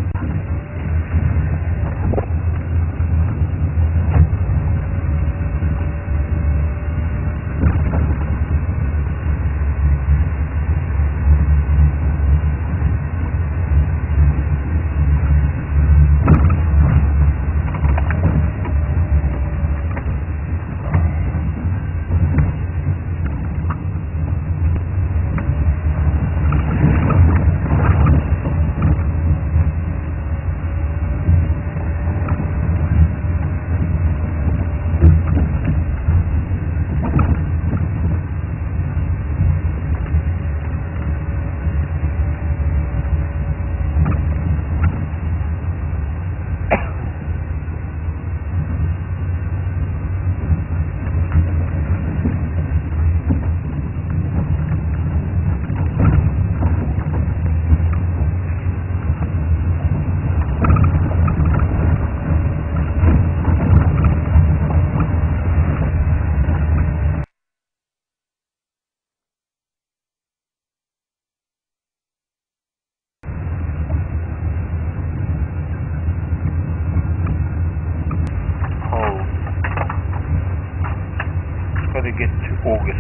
got to get to August,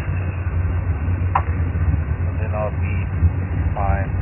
and then I'll be fine.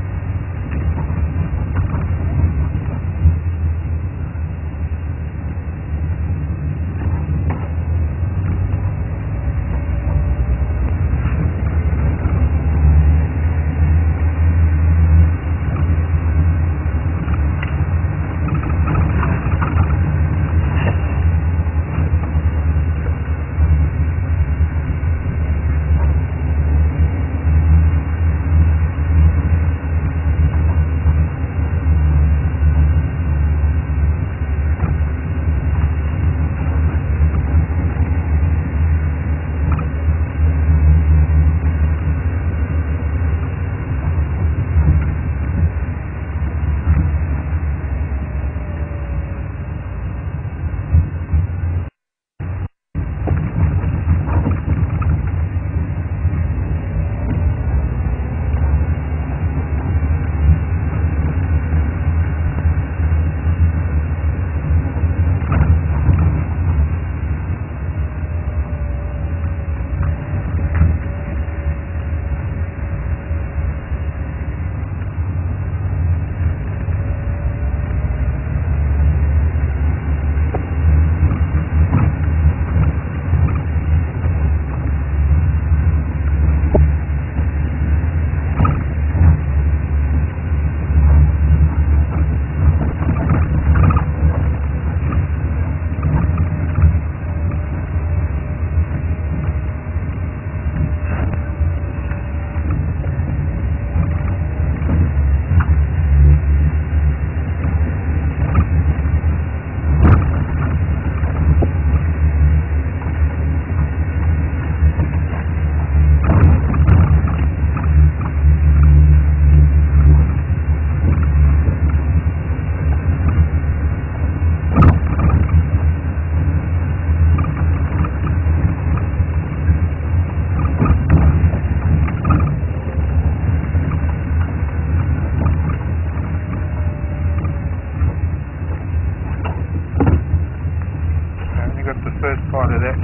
First part of that.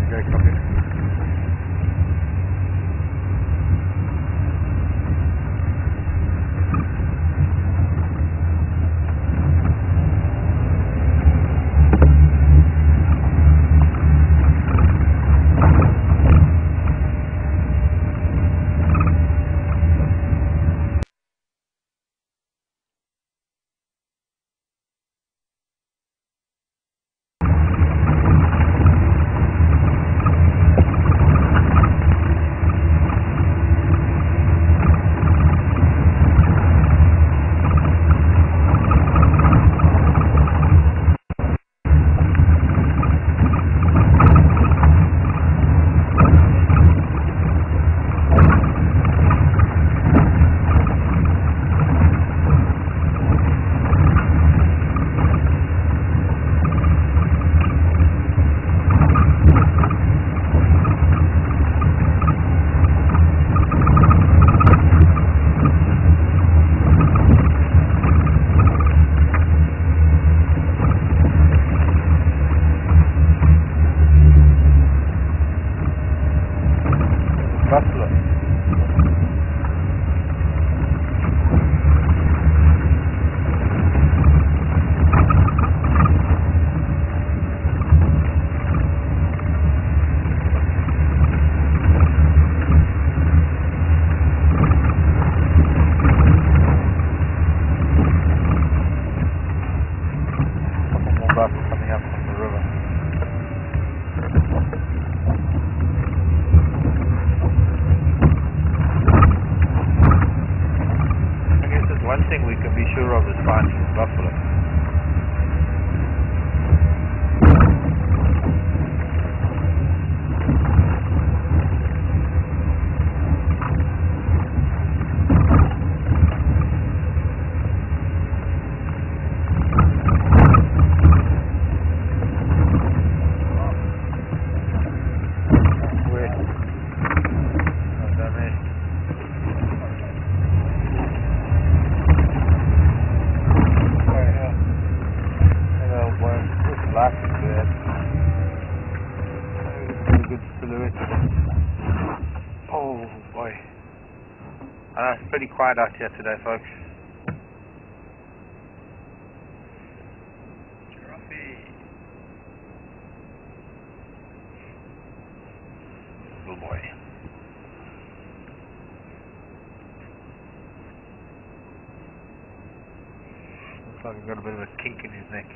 Okay, copy. Sure of is finding buffalo. silhouette of it. Oh boy. It's pretty quiet out here today, folks. Little boy. Looks like he's got a bit of a kink in his neck.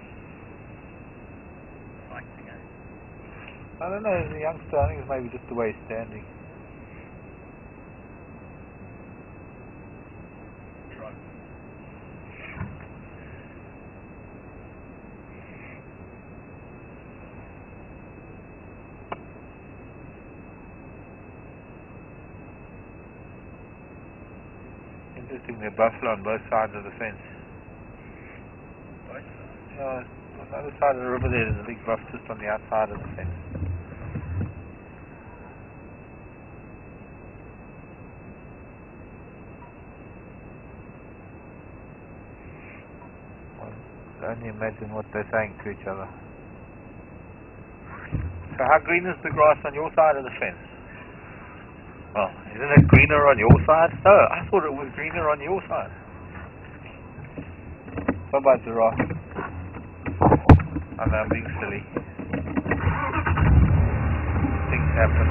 I don't know, he's a youngster. I think it's maybe just the way he's standing. Interesting, they're buffalo on both sides of the fence. Yeah, on the other side of the river there's a big buff just on the outside of the fence. I can only imagine what they're saying to each other. So how green is the grass on your side of the fence? Well, isn't it greener on your side? No, I thought it was greener on your side. What about the rock? I know, I'm being silly. Things happen.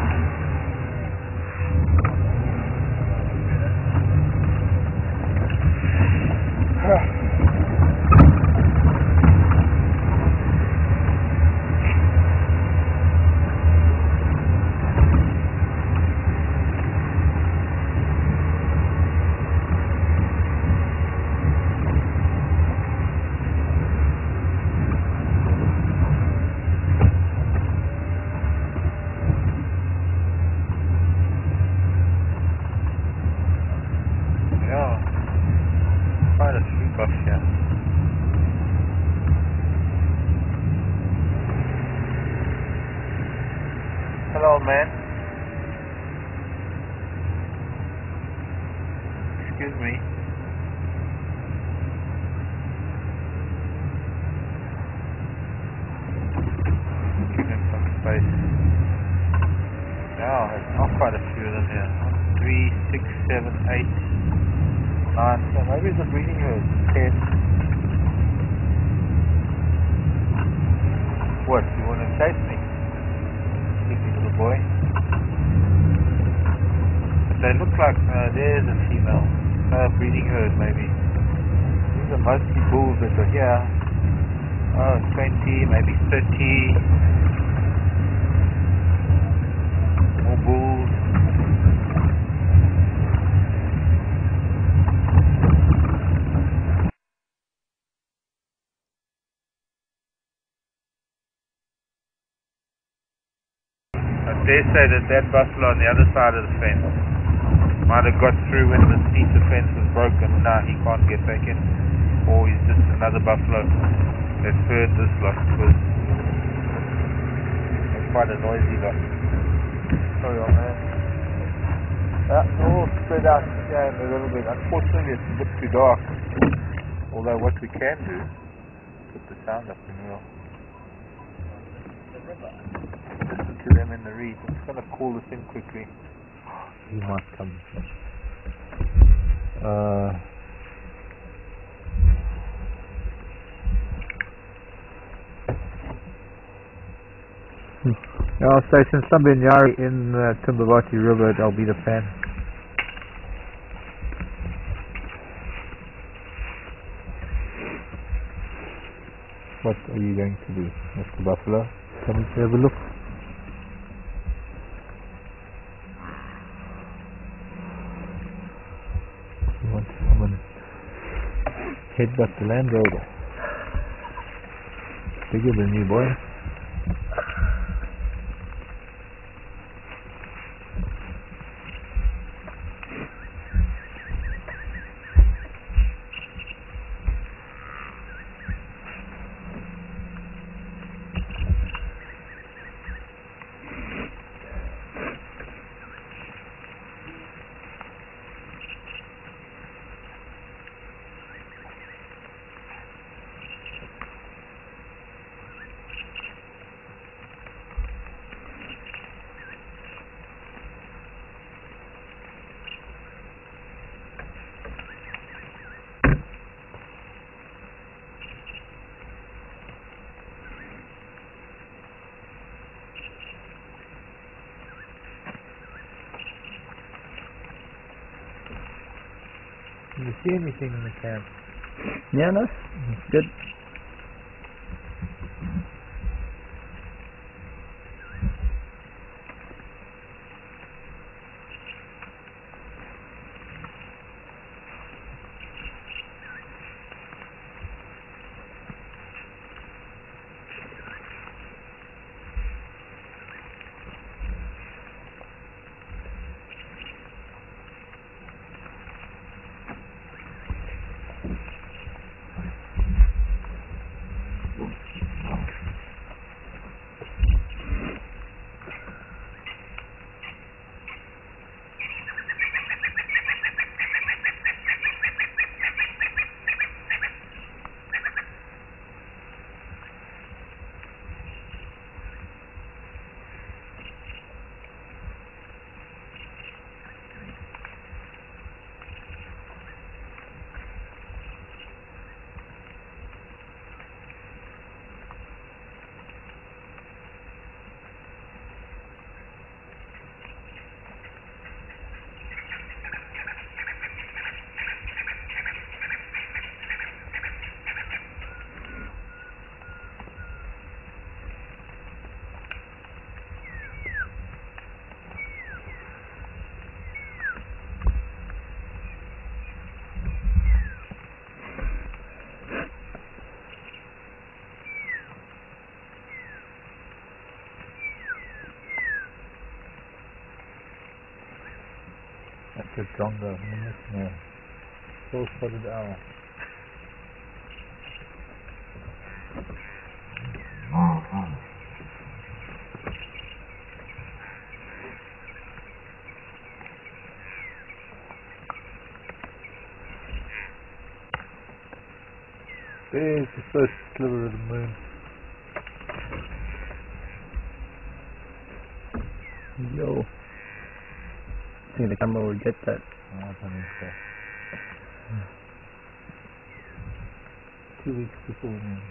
Quite a few buffs here. Hello, man. Excuse me. Give him some space. Now, there's not quite a few of them here. 1, 3, 6, 7, 8. 9, so maybe it's a breeding herd. 10. What, you want to chase me? Sleepy little boy. But they look like, there's a female. Breeding herd maybe. These are mostly bulls that are here. 20, maybe 30. More bulls. I dare say that buffalo on the other side of the fence might have got through when the cedar fence was broken. Now he can't get back in. Or he's just another buffalo that's heard this lot, because it's quite a noisy lot. Sorry, old man. They're all spread out again a little bit. Unfortunately, it's a bit too dark. Although what we can do is put the sound up in real. Listen to them in the reeds. I'm just going to call this in quickly. He might come. I'll station Sambinyari in the Thornybush River at Alberta Fan. What are you going to do, Mr. Buffalo? Come and have a look. You want to come and headbutt the Land Rover. Bigger than you, boy. see anything in the camp. Yeah, no, good. That's a drongo. No. Full-spotted owl. There's the first sliver of the moon. Yo. I think the camera will get that. I don't think so. 2 weeks before noon.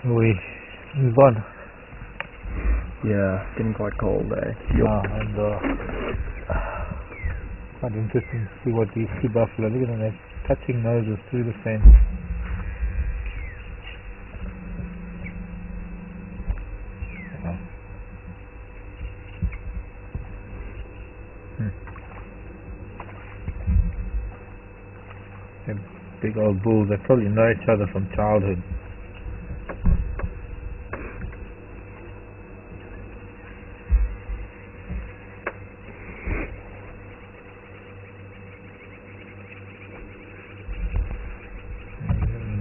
We move on. Yeah, getting quite cold there. And quite interesting to see what these two buffalo, look at them, they're touching noses through the fence. They're big old bulls, they probably know each other from childhood.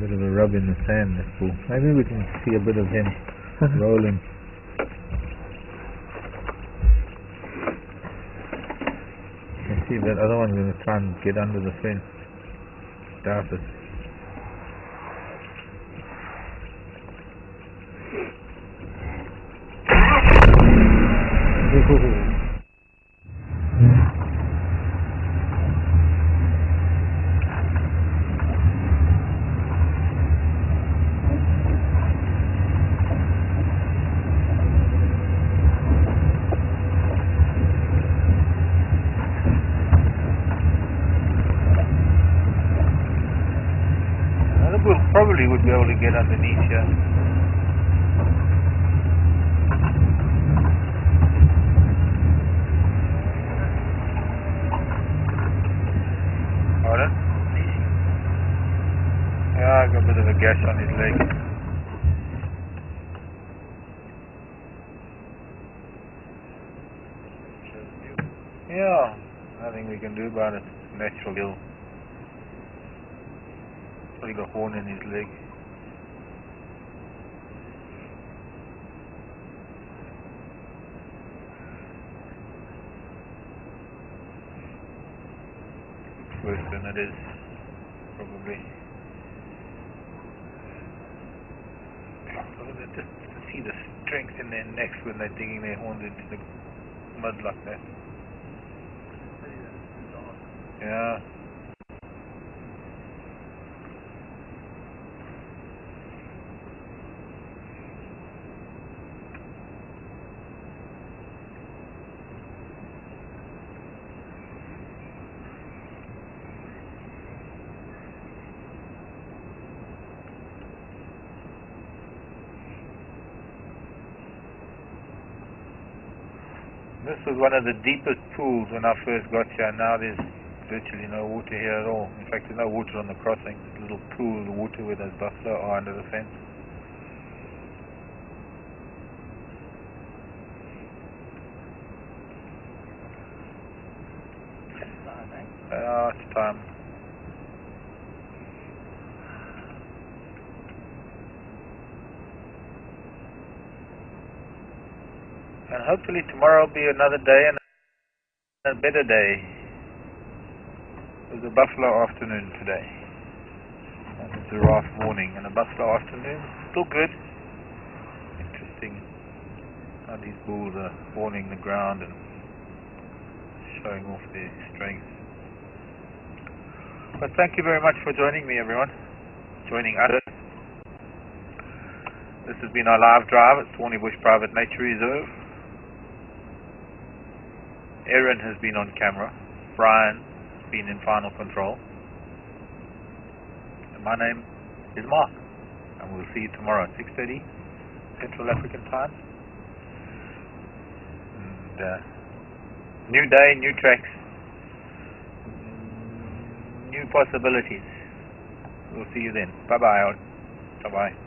Bit of a rub in the sand, this bull. Maybe we can see a bit of him rolling. You can see that other one's going to try and get under the fence. Doubt it. Hopefully we'll be able to get underneath here. Pardon? Yeah, I got a bit of a gash on his leg. Yeah, nothing we can do about it. Natural ill. Probably got a horn in his leg. Looks worse than it is, probably. Look at just to see the strength in their necks when they're digging their horns into the mud like that. Yeah. This was one of the deepest pools when I first got here. Now there's virtually no water here at all. In fact, there's no water on the crossing. There's a little pool of water where those buffalo are under the fence. It's time. And hopefully tomorrow will be another day and a better day. It was a buffalo afternoon today. And a giraffe morning and a buffalo afternoon. Still good. Interesting how these bulls are warning the ground and showing off their strength. But thank you very much for joining me, everyone. Joining us. This has been our live drive at Thornybush Private Nature Reserve. Aaron has been on camera. Brian has been in final control. And my name is Mark. And we'll see you tomorrow at 6:30 Central African time. And new day, new tracks, new possibilities. We'll see you then. Bye-bye. Bye-bye.